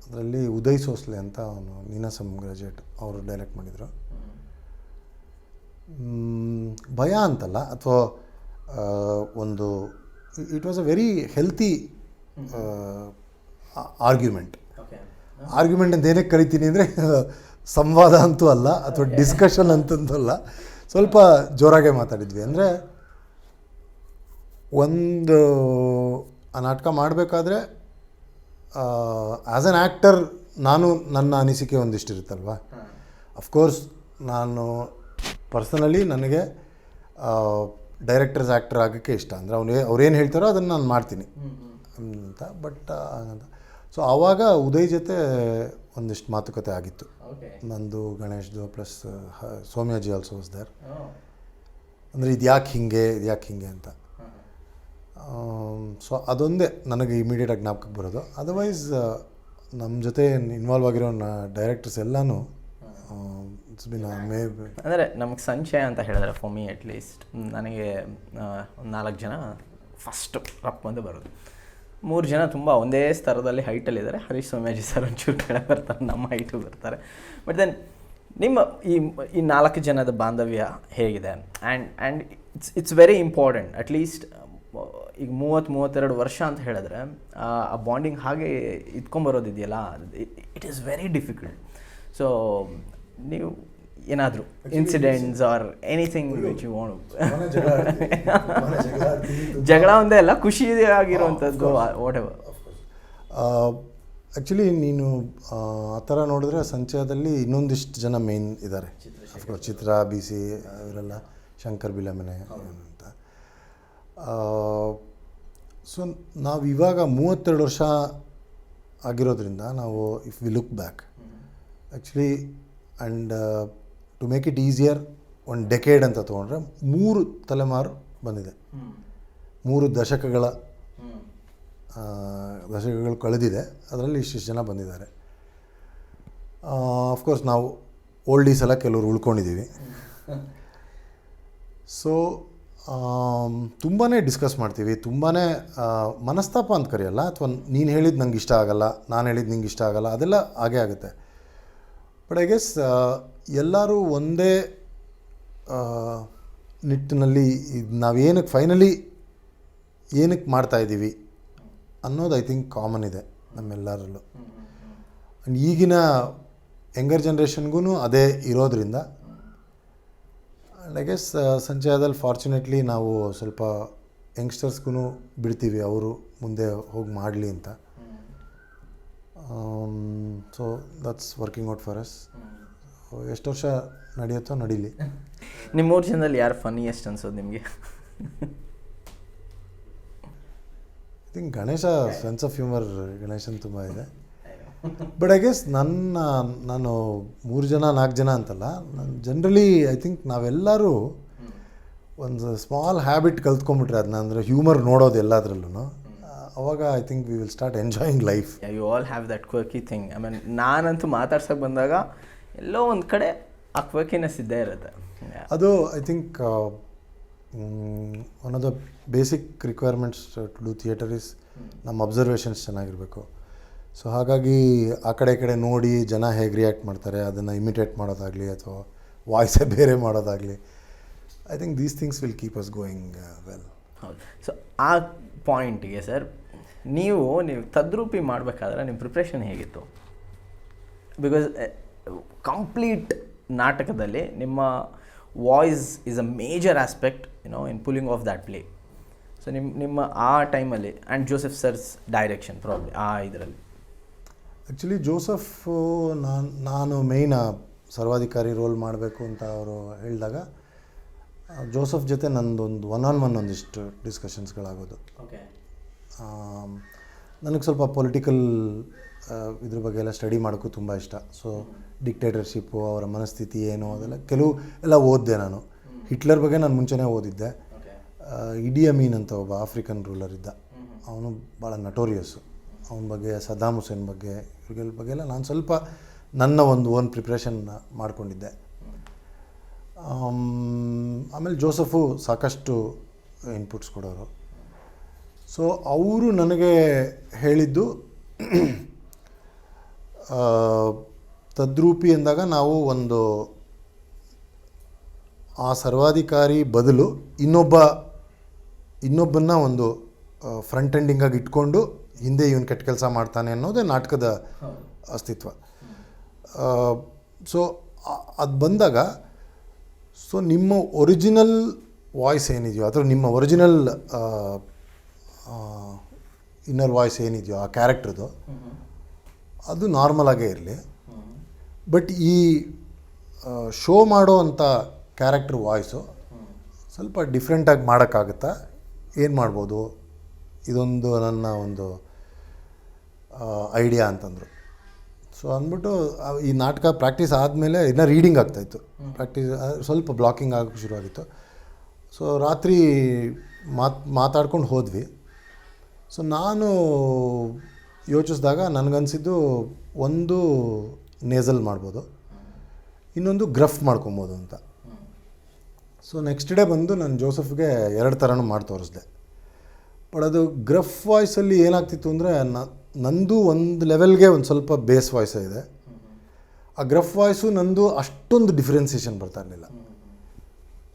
ಅದರಲ್ಲಿ ಉದಯ್ ಸೋಸ್ಲೆ ಅಂತ ಅವನು ನೀನಾಸಂ ಗ್ರಾಜುಯೇಟ್, ಅವರು ಡೈರೆಕ್ಟ್ ಮಾಡಿದರು. ಭಯ ಅಂತಲ್ಲ, ಅಥವಾ ಒಂದು it was a very healthy argument. Argument ಅಂತ ಏನಕ್ಕೆ ಕರಿತೀನಿ ಅಂದರೆ ಸಂವಾದ ಅಂತೂ ಅಲ್ಲ, ಅಥವಾ ಡಿಸ್ಕಷನ್ ಅಂತಂತೂ ಅಲ್ಲ, ಸ್ವಲ್ಪ ಜೋರಾಗೆ ಮಾತಾಡಿದ್ವಿ. ಅಂದರೆ ಒಂದು ಆ ನಾಟಕ ಮಾಡಬೇಕಾದ್ರೆ ಆ್ಯಸ್ ಆನ್ ಆ್ಯಕ್ಟರ್ ನಾನು ನನ್ನ ಅನಿಸಿಕೆ ಒಂದಿಷ್ಟಿರುತ್ತಲ್ವ. ಅಫ್ಕೋರ್ಸ್ ನಾನು ಪರ್ಸನಲಿ ನನಗೆ ಡೈರೆಕ್ಟರ್ಸ್ ಆ್ಯಕ್ಟರ್ ಆಗೋಕ್ಕೆ ಇಷ್ಟ. ಅಂದರೆ ಅವ್ರೇನು ಹೇಳ್ತಾರೋ ಅದನ್ನು ನಾನು ಮಾಡ್ತೀನಿ ಅಂತ. ಬಟ್ ಹಾಗಂತ ಸೊ ಆವಾಗ ಉದಯ್ ಜೊತೆ ಒಂದಿಷ್ಟು ಮಾತುಕತೆ ಆಗಿತ್ತು, ನಂದು ಗಣೇಶ್ದು ಪ್ಲಸ್ ಸೌಮ್ಯಾಜಿ ಆಲ್ಸೋ ವಾಸ್ ದೇರ್. ಅಂದರೆ ಇದು ಯಾಕೆ ಹಿಂಗೆ ಅಂತ. ಸೊ ಅದೊಂದೇ ನನಗೆ ಇಮಿಡಿಯೇಟಾಗಿ ಜ್ಞಾಪಕಕ್ಕೆ ಬರೋದು. ಅದರ್ವೈಸ್ ನಮ್ಮ ಜೊತೆ ಇನ್ವಾಲ್ವ್ ಆಗಿರೋ ಡೈರೆಕ್ಟರ್ಸ್ ಎಲ್ಲನೂ ಇಟ್ಸ್ ಬಿನ್ ಅಂದರೆ ನಮಗೆ ಸಂಚಯ ಅಂತ ಹೇಳಿದ್ರೆ, ಫಾರ್ ಮೀ ಅಟ್ ಲೀಸ್ಟ್ ನನಗೆ 4 ಜನ ಫಸ್ಟ್ ರಪ್ ಬಂದು ಬರೋದು. 3 ಜನ ತುಂಬ ಒಂದೇ ಸ್ತರದಲ್ಲಿ ಹೈಟಲ್ಲಿದ್ದಾರೆ. ಹರೀಶ್ ಸೌಮ್ಯಾಜಿ ಸರ್ ಒಂಚೂರು ಕೆಳಗೆ ಬರ್ತಾರೆ, ನಮ್ಮ ಹೈಟು ಬರ್ತಾರೆ. ಬಟ್ ದೆನ್ ನಿಮ್ಮ ಈ 4 ಜನದ ಬಾಂಧವ್ಯ ಹೇಗಿದೆ? And it's very important. At least ಈಗ 30-32 ವರ್ಷ ಅಂತ ಹೇಳಿದ್ರೆ ಆ ಬಾಂಡಿಂಗ್ ಹಾಗೆ ಇದ್ಕೊಂಬರೋದಿದೆಯಲ್ಲ, it is very difficult. So ನೀವು ಏನಾದರೂ incidents or anything which you want, ಜಗಳ ಒಂದೇ ಅಲ್ಲ, ಖುಷಿ ಆಗಿರುವಂಥದ್ದು, ವಾಟ್ ಎವರ್. ಆ್ಯಕ್ಚುಲಿ ನೀನು ಆ ಥರ ನೋಡಿದ್ರೆ ಸಂಚಯದಲ್ಲಿ ಇನ್ನೊಂದಿಷ್ಟು ಜನ ಮೇನ್ ಇದ್ದಾರೆ. ಅಫ್ಕೋರ್ಸ್ ಚಿತ್ರ, BC ಇವರೆಲ್ಲ, ಶಂಕರ್ ಬಿಲಮನೆ ಅಂತ. ಸೊ ನಾವು ಇವಾಗ 32 ವರ್ಷ ಆಗಿರೋದ್ರಿಂದ ನಾವು if we look back actually and to make it easier, ಒಂದು ಡೆಕೇಡ್ ಅಂತ ತೊಗೊಂಡ್ರೆ 3 ತಲೆಮಾರು ಬಂದಿದೆ, 3 ದಶಕಗಳು ಕಳೆದಿದೆ. ಅದರಲ್ಲಿ ಇಷ್ಟಿಷ್ಟು ಜನ ಬಂದಿದ್ದಾರೆ. ಅಫ್ಕೋರ್ಸ್ ನಾವು ಓಲ್ಡೀಸ್ ಎಲ್ಲ ಕೆಲವರು ಉಳ್ಕೊಂಡಿದ್ದೀವಿ. ಸೊ ತುಂಬಾ ಡಿಸ್ಕಸ್ ಮಾಡ್ತೀವಿ, ತುಂಬಾ ಮನಸ್ತಾಪ ಅಂತ ಕರೆಯಲ್ಲ, ಅಥವಾ ನೀನು ಹೇಳಿದ್ದು ನಂಗೆ ಇಷ್ಟ ಆಗಲ್ಲ, ನಾನು ಹೇಳಿದ್ದು ನಿಂಗೆ ಇಷ್ಟ ಆಗಲ್ಲ, ಅದೆಲ್ಲ ಹಾಗೇ ಆಗುತ್ತೆ. ಬಟ್ ಐ ಗೆಸ್ ಎಲ್ಲರೂ ಒಂದೇ ನಿಟ್ಟಿನಲ್ಲಿ ನಾವೇನಕ್ಕೆ ಫೈನಲಿ ಏನಕ್ಕೆ ಮಾಡ್ತಾಯಿದ್ದೀವಿ ಅನ್ನೋದು ಐ ಥಿಂಕ್ ಕಾಮನ್ ಇದೆ ನಮ್ಮೆಲ್ಲರಲ್ಲೂ. ಆ್ಯಂಡ್ ಈಗಿನ ಯಂಗರ್ ಜನ್ರೇಷನ್ಗೂ ಅದೇ ಇರೋದ್ರಿಂದ ಆ್ಯಂಡ್ ಐ ಗೆಸ್ ಸಂಚಯದಲ್ಲಿ ಫಾರ್ಚುನೇಟ್ಲಿ ನಾವು ಸ್ವಲ್ಪ ಯಂಗ್ಸ್ಟರ್ಸ್ಗೂ ಬಿಡ್ತೀವಿ ಅವರು ಮುಂದೆ ಹೋಗಿ ಮಾಡಲಿ ಅಂತ. So that's working out for us. ಎಷ್ಟು ವರ್ಷ ನಡೆಯುತ್ತೋ ನಡೀಲಿ. ನಿಮ್ಮ 3 ಜನದಲ್ಲಿ ಯಾರು ಫನ್ನಿಯೆಸ್ಟ್ ಅನ್ಸೋದು ನಿಮಗೆ? I think Ganesh sense of humour ಗಣೇಶನ್ ತುಂಬ ಇದೆ. ಬಟ್ ಐ ಗೆಸ್ ನಾನು 3 ಜನ 4 ಜನ ಅಂತಲ್ಲ, ನಾನು ಜನ್ರಲಿ ಐ ಥಿಂಕ್ ನಾವೆಲ್ಲರೂ ಒಂದು ಸ್ಮಾಲ್ ಹ್ಯಾಬಿಟ್ ಕಲ್ತ್ಕೊಂಡ್ಬಿಟ್ರೆ ಅದನ್ನ, ಅಂದರೆ ಹ್ಯೂಮರ್ ನೋಡೋದು ಎಲ್ಲದರಲ್ಲೂ, ಅವಾಗ I think we will start enjoying life. You all have that quirky thing. I mean ನಾನಂತೂ ಮಾತಾಡ್ಸೋಕೆ ಬಂದಾಗ ಎಲ್ಲೋ ಒಂದು ಕಡೆ ಆ ಕ್ವರ್ಕಿನೆಸ್ ಇದ್ದೇ ಇರುತ್ತೆ. ಅದು I think one of the basic requirements to do theatre is ನಮ್ಮ ಅಬ್ಸರ್ವೇಷನ್ಸ್ ಚೆನ್ನಾಗಿರಬೇಕು. ಸೊ ಹಾಗಾಗಿ ಆ ಕಡೆ ಈ ಕಡೆ ನೋಡಿ ಜನ ಹೇಗೆ ರಿಯಾಕ್ಟ್ ಮಾಡ್ತಾರೆ ಅದನ್ನು ಇಮಿಟೇಟ್ ಮಾಡೋದಾಗಲಿ ಅಥವಾ ವಾಯ್ಸೇ ಬೇರೆ ಮಾಡೋದಾಗಲಿ, I think these things will keep us going well. ಹೌದು. ಸೊ ಆ ಪಾಯಿಂಟಿಗೆ ಸರ್, ನೀವು ತದ್ರೂಪಿ ಮಾಡಬೇಕಾದ್ರೆ ನಿಮ್ಮ ಪ್ರಿಪ್ರೇಷನ್ ಹೇಗಿತ್ತು? ಬಿಕಾಸ್ ಕಂಪ್ಲೀಟ್ ನಾಟಕದಲ್ಲಿ ನಿಮ್ಮ voice is a major aspect in pulling of that play. So ನಿಮ್ಮ ಆ ಟೈಮಲ್ಲಿ and Joseph sir's direction probably ಆ ಇದರಲ್ಲಿ. ಆ್ಯಕ್ಚುಲಿ ಜೋಸೆಫ್ ನಾನು ಮೇಯ್ನ್ ಸರ್ವಾಧಿಕಾರಿ ರೋಲ್ ಮಾಡಬೇಕು ಅಂತ ಅವರು ಹೇಳಿದಾಗ ಜೋಸೆಫ್ ಜೊತೆ ನಂದೊಂದು ಒನ್ ಒಂದಿಷ್ಟು ಡಿಸ್ಕಷನ್ಸ್ಗಳಾಗೋದು. ನನಗೆ ಸ್ವಲ್ಪ ಪೊಲಿಟಿಕಲ್ ಇದ್ರ ಬಗ್ಗೆ ಎಲ್ಲ ಸ್ಟಡಿ ಮಾಡೋಕ್ಕೂ ತುಂಬ ಇಷ್ಟ. ಸೊ ಡಿಕ್ಟೇಟರ್ಶಿಪ್ಪು, ಅವರ ಮನಸ್ಥಿತಿ ಏನು, ಅದೆಲ್ಲ ಎಲ್ಲ ಓದಿದೆ ನಾನು. ಹಿಟ್ಲರ್ ಬಗ್ಗೆ ನಾನು ಮುಂಚೆನೇ ಓದಿದ್ದೆ. ಇಡಿ ಅಮೀನ್ ಅಂತ ಒಬ್ಬ ಆಫ್ರಿಕನ್ ರೂಲರ್ ಇದ್ದ, ಅವನು ಭಾಳ ನಟೋರಿಯಸ್ಸು. ಅವನ ಬಗ್ಗೆ, ಸದ್ದಾಮ್ ಹುಸೇನ್ ಬಗ್ಗೆ, ಇವ್ರ ಬಗ್ಗೆ ಎಲ್ಲ ನಾನು ಸ್ವಲ್ಪ ನನ್ನ ಒಂದು ಓನ್ ಪ್ರಿಪ್ರೇಷನ್ ಮಾಡಿಕೊಂಡಿದ್ದೆ. ಆಮೇಲೆ ಜೋಸಫು ಸಾಕಷ್ಟು ಇನ್ಪುಟ್ಸ್ ಕೊಡೋರು. ಸೊ ಅವರು ನನಗೆ ಹೇಳಿದ್ದು ತದ್ರೂಪಿ ಎಂದಾಗ ನಾವು ಒಂದು ಆ ಸರ್ವಾಧಿಕಾರಿ ಬದಲು ಇನ್ನೊಬ್ಬನ್ನ ಒಂದು ಫ್ರಂಟ್ ಎಂಡಿಂಗಾಗಿ ಇಟ್ಕೊಂಡು ಹಿಂದೆ ಇವನು ಕೆಟ್ಟ ಕೆಲಸ ಮಾಡ್ತಾನೆ ಅನ್ನೋದೇ ನಾಟಕದ ಅಸ್ತಿತ್ವ. ಸೊ ಅದು ಬಂದಾಗ ಸೊ ನಿಮ್ಮ ಒರಿಜಿನಲ್ ವಾಯ್ಸ್ ಏನಿದೆಯೋ ಅಥವಾ ನಿಮ್ಮ ಒರಿಜಿನಲ್ ಇನ್ನರ್ ವಾಯ್ಸ್ ಏನಿದೆಯೋ ಆ ಕ್ಯಾರೆಕ್ಟ್ರದು ಅದು ನಾರ್ಮಲಾಗೇ ಇರಲಿ. ಬಟ್ ಈ ಶೋ ಮಾಡೋ ಅಂಥ ಕ್ಯಾರೆಕ್ಟ್ರ್ ವಾಯ್ಸು ಸ್ವಲ್ಪ ಡಿಫ್ರೆಂಟಾಗಿ ಮಾಡೋಕ್ಕಾಗುತ್ತಾ, ಏನು ಮಾಡ್ಬೋದು, ಇದೊಂದು ನನ್ನ ಒಂದು ಐಡಿಯಾ ಅಂತಂದರು. ಸೊ ಅಂದ್ಬಿಟ್ಟು ಈ ನಾಟಕ ಪ್ರಾಕ್ಟೀಸ್ ಆದಮೇಲೆ ಇನ್ನೂ ರೀಡಿಂಗ್ ಆಗ್ತಾಯಿತ್ತು. ಪ್ರಾಕ್ಟೀಸ್ ಸ್ವಲ್ಪ ಬ್ಲಾಕಿಂಗ್ ಆಗೋಕ್ಕೆ ಶುರುವಾಗಿತ್ತು. ಸೊ ರಾತ್ರಿ ಮಾತಾಡ್ಕೊಂಡು ಹೋದ್ವಿ. ಸೊ ನಾನು ಯೋಚಿಸಿದಾಗ ನನಗನ್ಸಿದ್ದು ಒಂದು ನೇಸಲ್ ಮಾಡ್ಬೋದು, ಇನ್ನೊಂದು ಗ್ರಫ್ ಮಾಡ್ಕೊಬೋದು ಅಂತ. ಸೊ ನೆಕ್ಸ್ಟ್ ಡೇ ಬಂದು ನಾನು ಜೋಸೆಫ್ಗೆ 2 ಥರನೂ ಮಾಡಿ ತೋರಿಸ್ದೆ. ಬಟ್ ಅದು ಗ್ರಫ್ ವಾಯ್ಸಲ್ಲಿ ಏನಾಗ್ತಿತ್ತು ಅಂದರೆ ನಂದು ಒಂದು ಲೆವೆಲ್ಗೆ ಒಂದು ಸ್ವಲ್ಪ ಬೇಸ್ ವಾಯ್ಸೇ ಇದೆ. ಆ ಗ್ರಫ್ ವಾಯ್ಸು ನಂದು ಅಷ್ಟೊಂದು ಡಿಫ್ರೆನ್ಸಿಯೇಷನ್ ಬರ್ತಾ ಇರಲಿಲ್ಲ.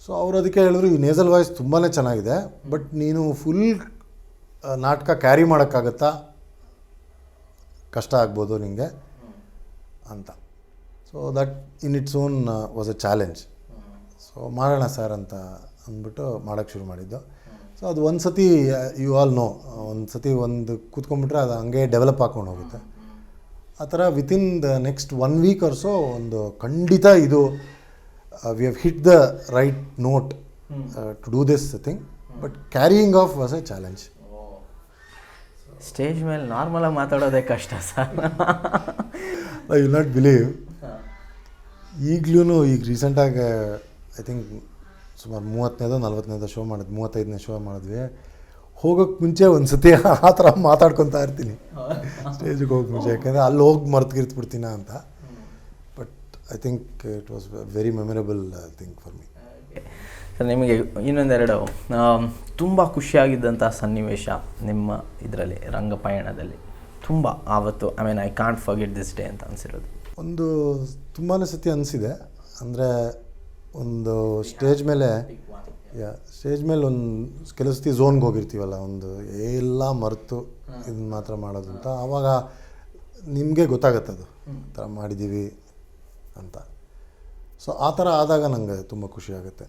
ಸೊ ಅವರು ಅದಕ್ಕೆ ಹೇಳಿದ್ರು, ಈ ನೇಸಲ್ ವಾಯ್ಸ್ ತುಂಬಾ ಚೆನ್ನಾಗಿದೆ, ಬಟ್ ನೀನು ಫುಲ್ ನಾಟಕ ಕ್ಯಾರಿ ಮಾಡೋಕ್ಕಾಗತ್ತಾ, ಕಷ್ಟ ಆಗ್ಬೋದು ನಿನಗೆ ಅಂತ. So that in its own was a challenge. So ಮಾಡೋಣ ಸರ್ ಅಂತ ಅಂದ್ಬಿಟ್ಟು ಮಾಡೋಕ್ಕೆ ಶುರು ಮಾಡಿದ್ದು. ಸೊ ಅದು ಒಂದು ಸತಿ ಯು ಆಲ್ ನೋ, ಒಂದು ಸತಿ ಒಂದು ಕೂತ್ಕೊಂಡ್ಬಿಟ್ರೆ ಅದು ಹಂಗೆ ಡೆವಲಪ್ ಹಾಕ್ಕೊಂಡು ಹೋಗುತ್ತೆ. ಆ ಥರ within the next 1 week or so ಒಂದು ಖಂಡಿತ ಇದು we have hit the right note to do this thing, but carrying of was a challenge. Stage ಮೇಲೆ ನಾರ್ಮಲಾಗಿ ಮಾತಾಡೋದೇ ಕಷ್ಟ sir. I will not believe, ಈಗಲೂ ಈಗ ರೀಸೆಂಟಾಗಿ ಐ ಥಿಂಕ್ ಸುಮಾರು 30ನೇದೋ ಶೋ ಮಾಡಿದ್ವಿ, 35ನೇ ಶೋ ಮಾಡಿದ್ವಿ. ಹೋಗೋಕ್ಕೆ ಮುಂಚೆ ಒಂದು ಸತಿ ಆ ಥರ ಮಾತಾಡ್ಕೊತಾ ಇರ್ತೀನಿ ಸ್ಟೇಜಿಗೆ ಹೋಗಿ ಮುಂಚೆ, ಯಾಕೆಂದರೆ ಅಲ್ಲಿ ಹೋಗಿ ಮರ್ತ್ಗಿರ್ತ್ಬಿಡ್ತೀನ ಅಂತ. I think it was very memorable thing for me. Sir, ನಿಮಗೆ ಇನ್ನೊಂದೆರಡು ತುಂಬ ಖುಷಿಯಾಗಿದ್ದಂಥ ಸನ್ನಿವೇಶ ನಿಮ್ಮ ಇದರಲ್ಲಿ ರಂಗಪಯಣದಲ್ಲಿ ತುಂಬ ಆವತ್ತು I can't forget this day ಅಂತ ಅನಿಸಿರೋದು? ಒಂದು ತುಂಬಾ ಸತಿ ಅನಿಸಿದೆ. ಅಂದರೆ ಒಂದು ಸ್ಟೇಜ್ ಮೇಲೆ ಒಂದು ಕೆಲವು ಸತಿ ಝೋನ್ಗೆ ಹೋಗಿರ್ತೀವಲ್ಲ, ಒಂದು ಎಲ್ಲ ಮರೆತು ಇದನ್ನ ಮಾತ್ರ ಮಾಡೋದು ಅಂತ, ಆವಾಗ ನಿಮಗೆ ಗೊತ್ತಾಗತ್ತೆ ಅದು ಈ ಥರ ಮಾಡಿದ್ದೀವಿ ಅಂತ. ಸೊ ಆ ಥರ ಆದಾಗ ನನಗೆ ತುಂಬ ಖುಷಿ ಆಗುತ್ತೆ.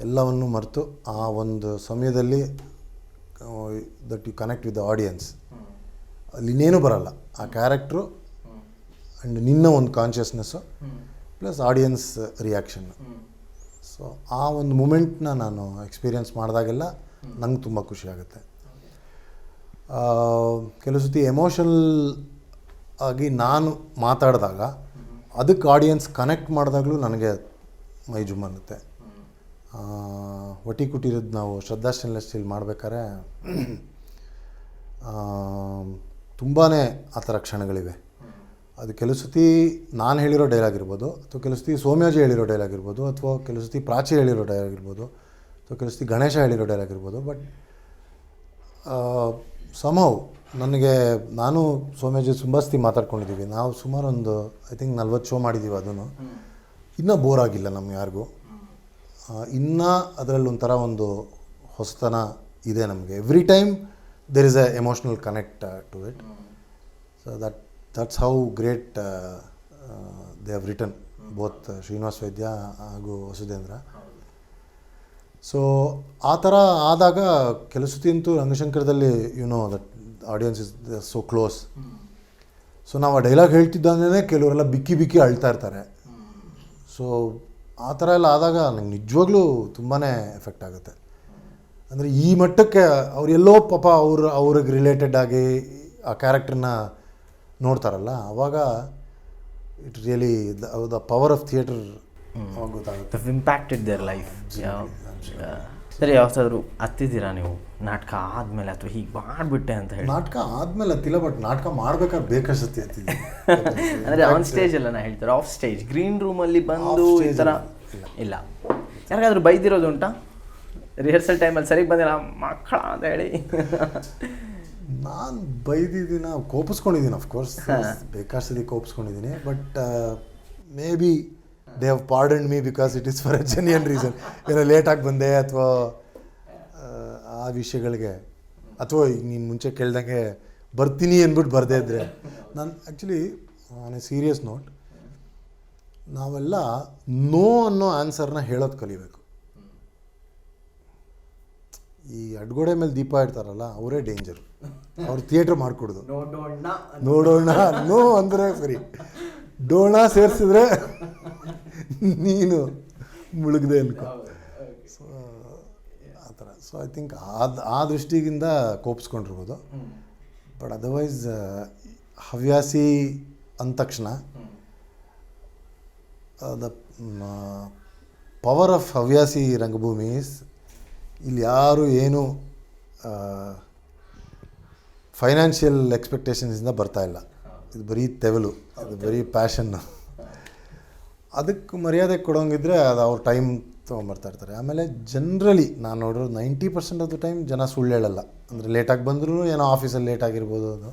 ಎಲ್ಲವನ್ನು ಮರೆತು ಆ ಒಂದು ಸಮಯದಲ್ಲಿ that you connect with the audience, ಅಲ್ಲಿ ಇನ್ನೇನು ಬರಲ್ಲ, ಆ ಕ್ಯಾರೆಕ್ಟ್ರು ಆ್ಯಂಡ್ ನಿನ್ನ ಒಂದು consciousness plus audience reaction. So ಆ ಒಂದು ಮೂಮೆಂಟ್ನ ನಾನು ಎಕ್ಸ್ಪೀರಿಯೆನ್ಸ್ ಮಾಡಿದಾಗೆಲ್ಲ ನಂಗೆ ತುಂಬ ಖುಷಿ ಆಗುತ್ತೆ. ಕೆಲವು ಸತಿ ಎಮೋಷನಲ್ ಆಗಿ ನಾನು ಮಾತಾಡಿದಾಗ ಅದಕ್ಕೆ ಆಡಿಯನ್ಸ್ ಕನೆಕ್ಟ್ ಮಾಡಿದಾಗಲೂ ನನಗೆ ಮೈ ಜುಮ್ ಅನ್ನುತ್ತೆ. ಒಟಿ ಕುಟ್ಟಿರೋದು ನಾವು ಶ್ರದ್ಧಾ ಸ್ಟೇನ್ಲೆಸ್ ಸ್ಟೀಲ್ ಮಾಡ್ಬೇಕಾದ್ರೆ ತುಂಬಾ ಆ ಥರ ಕ್ಷಣಗಳಿವೆ. ಅದು ಕೆಲವು ಸತಿ ನಾನು ಹೇಳಿರೋ ಡೈಲಾಗ್ ಇರ್ಬೋದು, ಅಥವಾ ಕೆಲವು ಸತಿ ಸೋಮ್ಯಾಜಿ ಹೇಳಿರೋ ಡೈಲಾಗ್ ಇರ್ಬೋದು, ಅಥವಾ ಕೆಲವು ಸತಿ ಪ್ರಾಚಿ ಹೇಳಿರೋ ಡೈಲಾಗ್ ಇರ್ಬೋದು, ಅಥವಾ ಕೆಲವು ಸತಿ ಗಣೇಶ ಹೇಳಿರೋ ಡೈಲಾಗ್ ಇರ್ಬೋದು. ಬಟ್ ಸಮಹೌ ನಾನು ಸೋಮ್ಯಾಜಿ ತುಂಬ ಸತಿ ಮಾತಾಡ್ಕೊಂಡಿದ್ದೀವಿ. ನಾವು ಸುಮಾರು ಒಂದು ಐ ಥಿಂಕ್ 40 ಶೋ ಮಾಡಿದ್ದೀವಿ. ಅದನ್ನು ಇನ್ನೂ ಬೋರ್ ಆಗಿಲ್ಲ ನಮ್ಗೆ ಯಾರಿಗೂ. ಇನ್ನೂ ಅದರಲ್ಲಿ ಒಂಥರ ಒಂದು ಹೊಸತನ ಇದೆ ನಮಗೆ. Every time there is a emotional connect to it. So that's how great they have written both Srinivas Vaidya ಹಾಗೂ ವಸುಧೇಂದ್ರ. ಸೊ ಆ ಥರ ಆದಾಗ ಕೆಲವು ಸತಿ ಅಂತೂ ರಂಗಶಂಕರದಲ್ಲಿ that audience is so close. So ನಾವು ಆ ಡೈಲಾಗ್ ಹೇಳ್ತಿದ್ದಂಗೆ ಕೆಲವರೆಲ್ಲ ಬಿಕ್ಕಿ ಬಿಕ್ಕಿ ಅಳ್ತಾ ಇರ್ತಾರೆ. ಸೊ ಆ ಥರ ಎಲ್ಲ ಆದಾಗ ನಂಗೆ ನಿಜವಾಗ್ಲೂ ತುಂಬಾ ಎಫೆಕ್ಟ್ ಆಗುತ್ತೆ. ಅಂದರೆ ಈ ಮಟ್ಟಕ್ಕೆ ಅವರೆಲ್ಲೋ ಪಾಪ ಅವ್ರಿಗೆ ರಿಲೇಟೆಡ್ ಆಗಿ ಆ ಕ್ಯಾರೆಕ್ಟ್ರನ್ನ ನೋಡ್ತಾರಲ್ಲ, ಆವಾಗ it really the power of theatre ಗೊತ್ತಾಗುತ್ತೆ. Impacted their life. ಸರಿ, ಯಾವತ್ತಾದರೂ ಹತ್ತಿದ್ದೀರಾ ನೀವು ನಾಟಕ ಆದಮೇಲೆ, ಅಥವಾ ಹೀಗೆ ಮಾಡಿಬಿಟ್ಟೆ ಅಂತ ಹೇಳಿ? ನಾಟಕ ಆದಮೇಲೆ ಹತ್ತಿಲ್ಲ, ಬಟ್ ನಾಟಕ ಮಾಡ್ಬೇಕಾದ್ರೆ ಬೇಕಷ್ಟೇ ಹತ್ತಿದ್ದೆ. ಅಂದರೆ ಆನ್ ಸ್ಟೇಜ್ ಎಲ್ಲ ನಾ ಹೇಳ್ತಾರೆ, ಆಫ್ ಸ್ಟೇಜ್ ಗ್ರೀನ್ ರೂಮಲ್ಲಿ ಬಂದು ಈ ಥರ ಇಲ್ಲ. ಯಾರಿಗಾದ್ರೂ ಬೈದಿರೋದು ಉಂಟಾ ರಿಹರ್ಸಲ್ ಟೈಮಲ್ಲಿ? ಸರಿಗೆ ಬಂದಿಲ್ಲ ಮಕ್ಕಳ ಅಂತ ಹೇಳಿ? ನಾನು ಬೈದಿದ್ದೀನಿ, ಕೋಪಿಸ್ಕೊಂಡಿದ್ದೀನಿ. ಅಫ್ಕೋರ್ಸ್ ಬೇಕಾಷ್ಟದಿ ಕೋಪಿಸ್ಕೊಂಡಿದ್ದೀನಿ. But maybe they have pardoned me because it is for a genuine reason. ಏನೋ ಲೇಟಾಗಿ ಬಂದೆ ಅಥವಾ ಆ ವಿಷಯಗಳಿಗೆ, ಅಥವಾ ಈಗ ನೀನು ಮುಂಚೆ ಕೇಳ್ದಂಗೆ ಬರ್ತೀನಿ ಅಂದ್ಬಿಟ್ಟು ಬರದೇ ಇದ್ದರೆ. ನಾನು actually on A serious note, ನಾವೆಲ್ಲ ನೋ ಅನ್ನೋ ಆನ್ಸರ್ನ ಹೇಳೋದು ಕಲಿಬೇಕು. ಈ ಅಡ್ಗೋಡೆ ಮೇಲೆ ದೀಪ ಇಡ್ತಾರಲ್ಲ, ಅವರೇ ಡೇಂಜರ್. ಅವ್ರು ಥಿಯೇಟ್ರ್ ಮಾಡಿಕೊಡೋದು. ನೋಡೋಣ ನೋ ಅಂದರೆ ಸರಿ, ಡೋಣ ಸೇರಿಸಿದ್ರೆ ನೀನು ಮುಳುಗದೆ ಅನ್ಕೋ. ಸೊ ಆ ಥರ. ಸೊ ಐ ಥಿಂಕ್ ಆ ದೃಷ್ಟಿಗಿಂದ ಕೋಪಿಸ್ಕೊಂಡಿರ್ಬೋದು. ಬಟ್ ಅದರ್ವೈಸ್ ಹವ್ಯಾಸಿ ಅಂದ ತಕ್ಷಣ ದ ಪವರ್ ಆಫ್ ಹವ್ಯಾಸಿ ರಂಗಭೂಮಿ ಇಲ್ಲಿ ಯಾರು ಏನು ಫೈನಾನ್ಷಿಯಲ್ ಎಕ್ಸ್ಪೆಕ್ಟೇಷನ್ಸಿಂದ ಬರ್ತಾಯಿಲ್ಲ. ಇದು ಬರೀ ತೆವಲು, ಅದು ಬರೀ ಪ್ಯಾಷನ್ನು. ಅದಕ್ಕೆ ಮರ್ಯಾದೆ ಕೊಡೋಂಗಿದ್ರೆ ಅದು ಅವ್ರ ಟೈಮ್ ತೊಗೊಂಬರ್ತಾಯಿರ್ತಾರೆ. ಆಮೇಲೆ ಜನ್ರಲಿ ನಾನು ನೋಡಿರೋ 90% ಆಫ್ ದ ಟೈಮ್ ಜನ ಸುಳ್ಳು ಹೇಳಲ್ಲ. ಅಂದರೆ ಲೇಟಾಗಿ ಬಂದರೂ ಏನೋ ಆಫೀಸಲ್ಲಿ ಲೇಟಾಗಿರ್ಬೋದು ಅದು.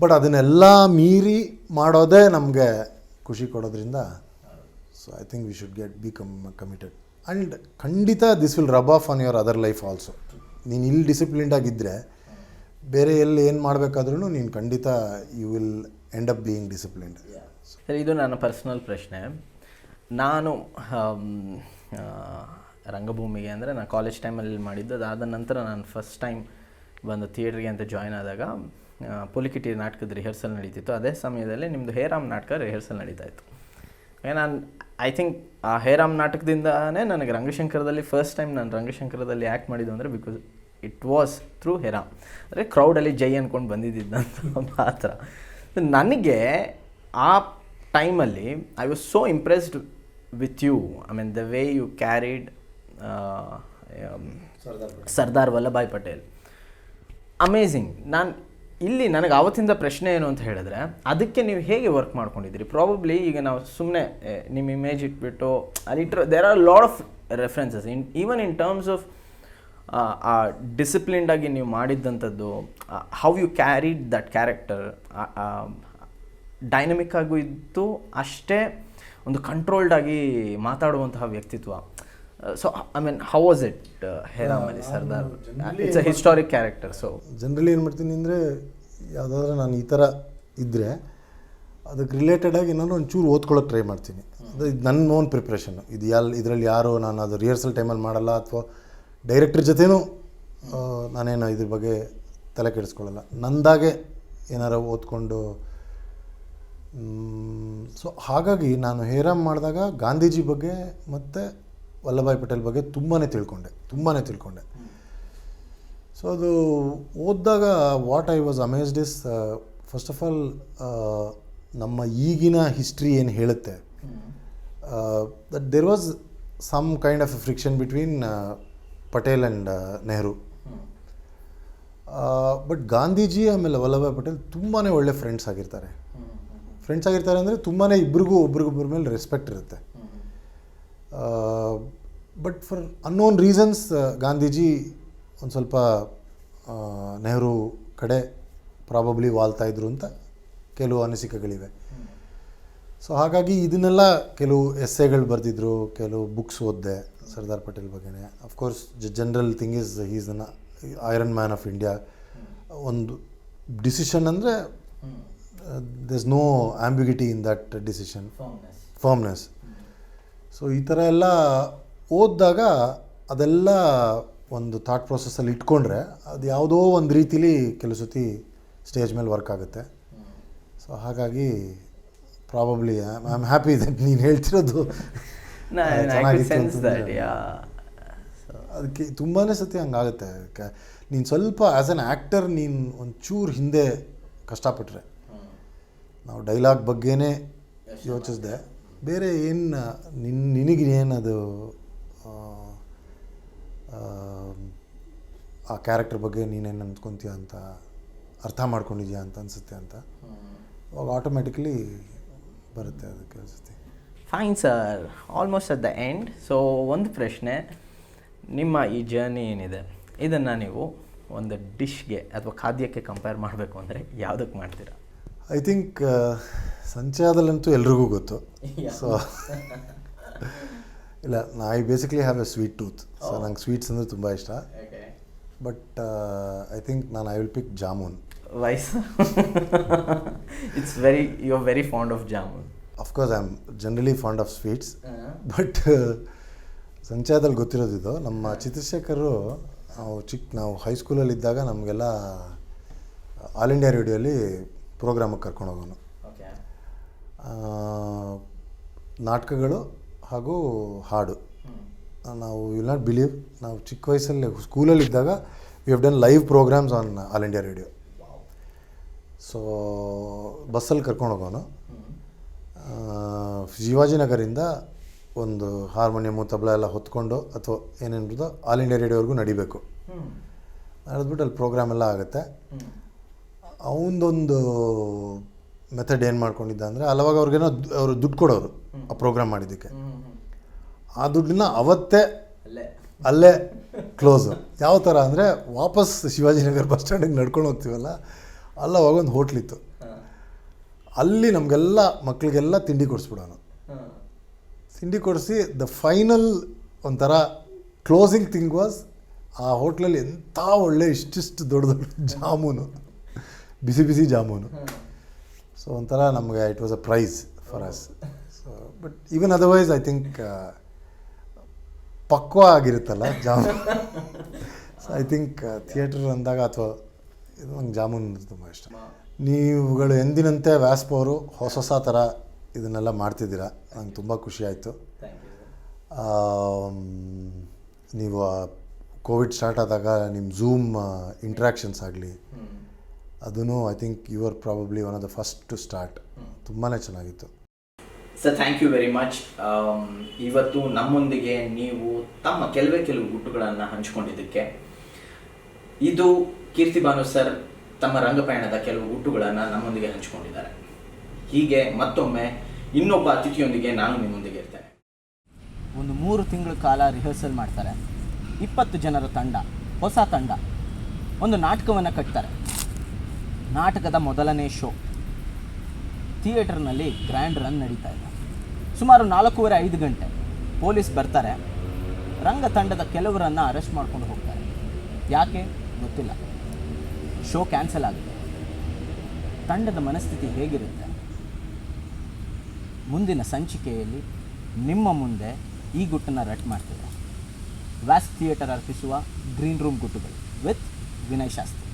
ಬಟ್ ಅದನ್ನೆಲ್ಲ ಮೀರಿ ಮಾಡೋದೇ ನಮಗೆ ಖುಷಿ ಕೊಡೋದ್ರಿಂದ. So I think we should be committed. And ಖಂಡಿತ this will rub off on your other life also. ನೀನು ಇಲ್ಲಿ ಡಿಸಿಪ್ಲಿನ್ಡ್ ಆಗಿದ್ದರೆ ಬೇರೆ ಎಲ್ಲಿ ಏನು ಮಾಡಬೇಕಾದ್ರೂ ನೀನು ಖಂಡಿತ you will end up being disciplined. ಸರಿ, ಇದು ನನ್ನ ಪರ್ಸ್ನಲ್ ಪ್ರಶ್ನೆ. ನಾನು ರಂಗಭೂಮಿಗೆ ಅಂದರೆ ನಾನು ಕಾಲೇಜ್ ಟೈಮಲ್ಲಿ ಮಾಡಿದ್ದು. ಅದಾದ ನಂತರ ನಾನು ಫಸ್ಟ್ ಟೈಮ್ ಬಂದು ಥಿಯೇಟ್ರಿಗೆ ಅಂತ ಜಾಯ್ನ್ ಆದಾಗ ಪುಲಿಕಿಟಿ ನಾಟಕದ ರಿಹರ್ಸಲ್ ನಡೀತಿತ್ತು. ಅದೇ ಸಮಯದಲ್ಲಿ ನಿಮ್ಮದು ಹೇರಾಮ್ ನಾಟಕ ರಿಹರ್ಸಲ್ ನಡೀತಾಯಿತ್ತು. ನಾನು ಐ ಥಿಂಕ್ ಆ ಹೇರಾಮ್ ನಾಟಕದಿಂದನೇ ನನಗೆ ರಂಗಶಂಕರದಲ್ಲಿ ಫಸ್ಟ್ ಟೈಮ್ ನಾನು ರಂಗಶಂಕರದಲ್ಲಿ ಆ್ಯಕ್ಟ್ ಮಾಡಿದ್ದು ಅಂದರೆ ಬಿಕಾಸ್ ಇಟ್ ವಾಸ್ ಥ್ರೂ ಹೇರಾಮ್. ಅಂದರೆ ಕ್ರೌಡಲ್ಲಿ ಜೈ ಅಂದ್ಕೊಂಡು ಬಂದಿದ್ದಂತ ಮಾತ್ರ. ನನಗೆ ಆ ಟೈಮಲ್ಲಿ I was so impressed with you. The way you carried Sardar Vallabhbhai Patel. Amazing. ನಾನು ಇಲ್ಲಿ ನನಗೆ ಆವತ್ತಿಂದ ಪ್ರಶ್ನೆ ಏನು ಅಂತ ಹೇಳಿದ್ರೆ, ಅದಕ್ಕೆ ನೀವು ಹೇಗೆ ವರ್ಕ್ ಮಾಡ್ಕೊಂಡಿದ್ದೀರಿ? ಪ್ರಾಬಬ್ಲಿ ಈಗ ನಾವು ಸುಮ್ಮನೆ ನಿಮ್ಮ ಇಮೇಜ್ ಇಟ್ಬಿಟ್ಟು ಅಲ್ಲಿಟ್ಟರೆ there are lot of references even in terms of ಆ ಡಿಸಿಪ್ಲಿನ್ಡ್ ಆಗಿ ನೀವು ಮಾಡಿದ್ದಂಥದ್ದು, how you carried that character, dynamic ಆಗೂ ಇದ್ದು ಅಷ್ಟೇ ಒಂದು ಕಂಟ್ರೋಲ್ಡ್ ಆಗಿ ಮಾತಾಡುವಂತಹ ವ್ಯಕ್ತಿತ್ವ. So I mean how was it Hey Ram Ali Sardar? It's a historic character. So generally ಏನು ಮಾಡ್ತೀನಿ ಅಂದರೆ, ಯಾವುದಾದ್ರೂ ನಾನು ಈ ಥರ ಇದ್ದರೆ ಅದಕ್ಕೆ ರಿಲೇಟೆಡಾಗಿ ನಾನು ಒಂಚೂರು ಓದ್ಕೊಳ್ಳೋಕೆ ಟ್ರೈ ಮಾಡ್ತೀನಿ. ಅದು ಇದು ನನ್ನ ಓನ್ ಪ್ರಿಪ್ರೇಷನ್ನು. ಇದು ಇದರಲ್ಲಿ ಯಾರು ನಾನು ಅದು ರಿಹರ್ಸಲ್ ಟೈಮಲ್ಲಿ ಮಾಡಲ್ಲ, ಅಥವಾ ಡೈರೆಕ್ಟ್ರ್ ಜೊತೆನೂ ನಾನೇನು ಇದ್ರ ಬಗ್ಗೆ ತಲೆ ಕೆಡಿಸ್ಕೊಳ್ಳಲ್ಲ. ನಂದಾಗೆ ಏನಾರು ಓದ್ಕೊಂಡು. ಸೊ ಹಾಗಾಗಿ ನಾನು ಹೇರಾಮ್ ಮಾಡಿದಾಗ ಗಾಂಧೀಜಿ ಬಗ್ಗೆ ಮತ್ತು ವಲ್ಲಭಾಯ್ ಪಟೇಲ್ ಬಗ್ಗೆ ತುಂಬಾ ತಿಳ್ಕೊಂಡೆ. ಸೊ ಅದು ಓದಿದಾಗ what I was amazed is, first of all ನಮ್ಮ ಈಗಿನ ಹಿಸ್ಟ್ರಿ ಏನು ಹೇಳುತ್ತೆ, that there was some kind of a friction between Patel and Nehru. But Gandhiji ಆಮೇಲೆ ವಲ್ಲಭಾಯ್ ಪಟೇಲ್ ತುಂಬಾ ಒಳ್ಳೆ ಫ್ರೆಂಡ್ಸ್ ಆಗಿರ್ತಾರೆ ಅಂದರೆ ತುಂಬಾ ಒಬ್ರಿಗೊಬ್ಬರ ಮೇಲೆ ರೆಸ್ಪೆಕ್ಟ್ ಇರುತ್ತೆ. But for unknown reasons Gandhiji ಒಂದು ಸ್ವಲ್ಪ ನೆಹರು ಕಡೆ ಪ್ರಾಬಬ್ಲಿ ವಾಲ್ತಾಯಿದ್ರು ಅಂತ ಕೆಲವು ಅನಿಸಿಕೆಗಳಿವೆ. ಸೊ ಹಾಗಾಗಿ ಇದನ್ನೆಲ್ಲ ಕೆಲವು ಎಸ್ಸೆಗಳು ಬರೆದಿದ್ರು, ಕೆಲವು ಬುಕ್ಸ್ ಓದಿದೆ ಸರ್ದಾರ್ ಪಟೇಲ್ ಬಗ್ಗೆನೇ. Of course general thing is is an iron man of India. ಒಂದು ಡಿಸಿಷನ್ ಅಂದರೆ there's no ambiguity in that decision, firmness. So ಈ ಥರ ಎಲ್ಲ ಓದಿದಾಗ ಅದೆಲ್ಲ ಒಂದು ಥಾಟ್ ಪ್ರೊಸೆಸ್ಸಲ್ಲಿ ಇಟ್ಕೊಂಡ್ರೆ ಅದು ಯಾವುದೋ ಒಂದು ರೀತಿಲಿ ಕೆಲವು ಸತಿ ಸ್ಟೇಜ್ ಮೇಲೆ ವರ್ಕ್ ಆಗುತ್ತೆ. ಸೊ ಹಾಗಾಗಿ probably I am happy that ನೀನು ಹೇಳ್ತಿರೋದು ಅದಕ್ಕೆ ತುಂಬಾ ಸತಿ ಹಂಗಾಗುತ್ತೆ. ನೀನು ಸ್ವಲ್ಪ ಆ್ಯಸ್ ಎನ್ ಆ್ಯಕ್ಟರ್ ನೀನು ಒಂಚೂರು ಹಿಂದೆ ಕಷ್ಟಪಟ್ಟರೆ, ನಾವು ಡೈಲಾಗ್ ಬಗ್ಗೆನೇ ಯೋಚಿಸಿದೆ, ಬೇರೆ ಏನು ನಿನಗೇನದು ಆ ಕ್ಯಾರೆಕ್ಟರ್ ಬಗ್ಗೆ ನೀನೇನು ಅಂದ್ಕೊತೀಯ ಅಂತ ಅರ್ಥ ಮಾಡ್ಕೊಂಡಿದ್ಯಾ ಅಂತ ಅನಿಸುತ್ತೆ ಅಂತ ಅವಾಗ ಆಟೋಮೆಟಿಕಲಿ ಬರುತ್ತೆ ಅದಕ್ಕೆ ಅನಿಸುತ್ತೆ. Fine sir, almost at the end. So ಒಂದು ಪ್ರಶ್ನೆ, ನಿಮ್ಮ ಈ ಜರ್ನಿ ಏನಿದೆ ಇದನ್ನು ನೀವು ಒಂದು ಡಿಶ್ಗೆ ಅಥವಾ ಖಾದ್ಯಕ್ಕೆ ಕಂಪೇರ್ ಮಾಡಬೇಕು ಅಂದರೆ ಯಾವುದಕ್ಕೆ ಮಾಡ್ತೀರಾ? ಐ ಥಿಂಕ್ ಸಂಚಯದಲ್ಲಂತೂ ಎಲ್ರಿಗೂ ಗೊತ್ತು. ಸೊ ಇಲ್ಲ, I basically have a sweet tooth. So ನಂಗೆ ಸ್ವೀಟ್ಸ್ ಅಂದರೆ ತುಂಬ ಇಷ್ಟ. But I think I will pick jamun. Why's it's very you are very fond of jamun. Of course I am generally fond of sweets. But ಸಂಚಯದಲ್ಲಿ ಗೊತ್ತಿರೋದಿದ್ದು, ನಮ್ಮ ಚಿತ್ರಶೇಖರು ನಾವು ಹೈಸ್ಕೂಲಲ್ಲಿದ್ದಾಗ ನಮಗೆಲ್ಲ ಆಲ್ ಇಂಡಿಯಾ ರೇಡಿಯೋಲಿ ಪ್ರೋಗ್ರಾಮಿಗೆ ಕರ್ಕೊಂಡು ಹೋಗೋನು. ನಾಟಕಗಳು ಹಾಗೂ ಹಾಡು. ನಾವು ವಿಲ್ ನಾಟ್ ಬಿಲೀವ್, ನಾವು ಚಿಕ್ಕ ವಯಸ್ಸಲ್ಲಿ ಸ್ಕೂಲಲ್ಲಿದ್ದಾಗ we have done live programmes on All India Radio. So ಬಸ್ಸಲ್ಲಿ ಕರ್ಕೊಂಡು ಹೋಗೋನು. ಶಿವಾಜಿನಗರಿಂದ ಒಂದು ಹಾರ್ಮೋನಿಯಮು ತಬಲ ಎಲ್ಲ ಹೊತ್ಕೊಂಡು ಅಥವಾ ಏನೇನಿರೋದು ಆಲ್ ಇಂಡಿಯಾ ರೇಡಿಯೋವರೆಗೂ ನಡಿಬೇಕು. ನಡೆದ್ಬಿಟ್ಟು ಅಲ್ಲಿ ಪ್ರೋಗ್ರಾಮ್ ಎಲ್ಲ ಆಗುತ್ತೆ. ಅವನದೊಂದು ಮೆಥಡ್ ಏನು ಮಾಡ್ಕೊಂಡಿದ್ದ ಅಂದರೆ, ಅಲ್ಲವಾಗ ಅವ್ರಿಗೇನೋ ಅವರು ದುಡ್ಡು ಕೊಡೋರು ಆ ಪ್ರೋಗ್ರಾಮ್ ಮಾಡಿದ್ದಕ್ಕೆ. ಆ ದುಡ್ಡನ್ನ ಅವತ್ತೇ ಅಲ್ಲೇ ಕ್ಲೋಸು. ಯಾವ ಥರ ಅಂದರೆ, ವಾಪಸ್ ಶಿವಾಜಿನಗರ ಬಸ್ ಸ್ಟ್ಯಾಂಡಿಗೆ ನಡ್ಕೊಂಡು ಹೋಗ್ತೀವಲ್ಲ, ಅಲ್ಲವಾಗ ಒಂದು ಹೋಟ್ಲಿತ್ತು. ಅಲ್ಲಿ ನಮಗೆಲ್ಲ ಮಕ್ಕಳಿಗೆಲ್ಲ ತಿಂಡಿ ಕೊಡಿಸ್ಬಿಡೋನು. ತಿಂಡಿ ಕೊಡಿಸಿ ದ ಫೈನಲ್ ಒಂಥರ ಕ್ಲೋಸಿಂಗ್ ಥಿಂಗ್ ವಾಸ್, ಆ ಹೋಟ್ಲಲ್ಲಿ ಎಂಥ ಒಳ್ಳೆ ಇಷ್ಟಿಷ್ಟು ದೊಡ್ಡ ದೊಡ್ಡ ಜಾಮೂನು, ಬಿಸಿ ಬಿಸಿ ಜಾಮೂನು. ಸೊ ಒಂಥರ ನಮಗೆ it was a prize for us. So but even otherwise I think ಪಕ್ವ ಆಗಿರುತ್ತಲ್ಲ jamun. So I think theatre ಅಂದಾಗ ಅಥವಾ ಇದು ನಂಗೆ ಜಾಮೂನು ತುಂಬ ಇಷ್ಟ. ನೀವುಗಳು ಎಂದಿನಂತೆ ವ್ಯಾಸ್ಪ್ ಅವರು ಹೊಸ ಥರ ಇದನ್ನೆಲ್ಲ ಮಾಡ್ತಿದ್ದೀರಾ, ನಂಗೆ ತುಂಬ ಖುಷಿ ಆಯಿತು. ನೀವು ಕೋವಿಡ್ ಸ್ಟಾರ್ಟ್ ಆದಾಗ ನಿಮ್ಮ ಝೂಮ್ ಇಂಟ್ರ್ಯಾಕ್ಷನ್ಸ್ ಆಗಲಿ, ಅದೂ I think you are probably one of the first to start. ತುಂಬಾ ಚೆನ್ನಾಗಿತ್ತು sir. Thank you very much. ಇವತ್ತು ನಮ್ಮೊಂದಿಗೆ ನೀವು ತಮ್ಮ ಕೆಲವು ಗುಟ್ಟುಗಳನ್ನು ಹಂಚಿಕೊಂಡಿದ್ದಕ್ಕೆ. ಇದು ಕೀರ್ತಿ ಭಾನು ಸರ್ ತಮ್ಮ ರಂಗಪಯಣದ ಕೆಲವು ಗುಟ್ಟುಗಳನ್ನು ನಮ್ಮೊಂದಿಗೆ ಹಂಚಿಕೊಂಡಿದ್ದಾರೆ. ಹೀಗೆ ಮತ್ತೊಮ್ಮೆ ಇನ್ನೊಬ್ಬ ಅತಿಥಿಯೊಂದಿಗೆ ನಾನು ನಿಮ್ಮೊಂದಿಗೆ ಇರ್ತೇನೆ. ಒಂದು 3 ತಿಂಗಳ ಕಾಲ ರಿಹರ್ಸಲ್ ಮಾಡ್ತಾರೆ. 20 ಜನರ ತಂಡ, ಹೊಸ ತಂಡ, ಒಂದು ನಾಟಕವನ್ನು ಕಟ್ತಾರೆ. ನಾಟಕದ ಮೊದಲನೇ ಶೋ ಥಿಯೇಟರ್ನಲ್ಲಿ ಗ್ರ್ಯಾಂಡ್ ರನ್ ನಡೀತಾ ಇದೆ. ಸುಮಾರು 4:30-5 ಗಂಟೆ ಪೊಲೀಸ್ ಬರ್ತಾರೆ. ರಂಗ ತಂಡದ ಕೆಲವರನ್ನು ಅರೆಸ್ಟ್ ಮಾಡ್ಕೊಂಡು ಹೋಗ್ತಾರೆ. ಯಾಕೆ ಗೊತ್ತಿಲ್ಲ. ಶೋ ಕ್ಯಾನ್ಸಲ್ ಆಗಿದೆ. ತಂಡದ ಮನಸ್ಥಿತಿ ಹೇಗಿರುತ್ತೆ? ಮುಂದಿನ ಸಂಚಿಕೆಯಲ್ಲಿ ನಿಮ್ಮ ಮುಂದೆ ಈ ಗುಟ್ಟನ್ನು ರಟ್ ಮಾಡ್ತಿದೆ. ವ್ಯಾಸ್ ಥಿಯೇಟರ್ ಅರ್ಪಿಸುವ ಗ್ರೀನ್ ರೂಮ್ ಗುಟ್ಟುಗಳು ವಿತ್ ವಿನಯ್ ಶಾಸ್ತ್ರಿ.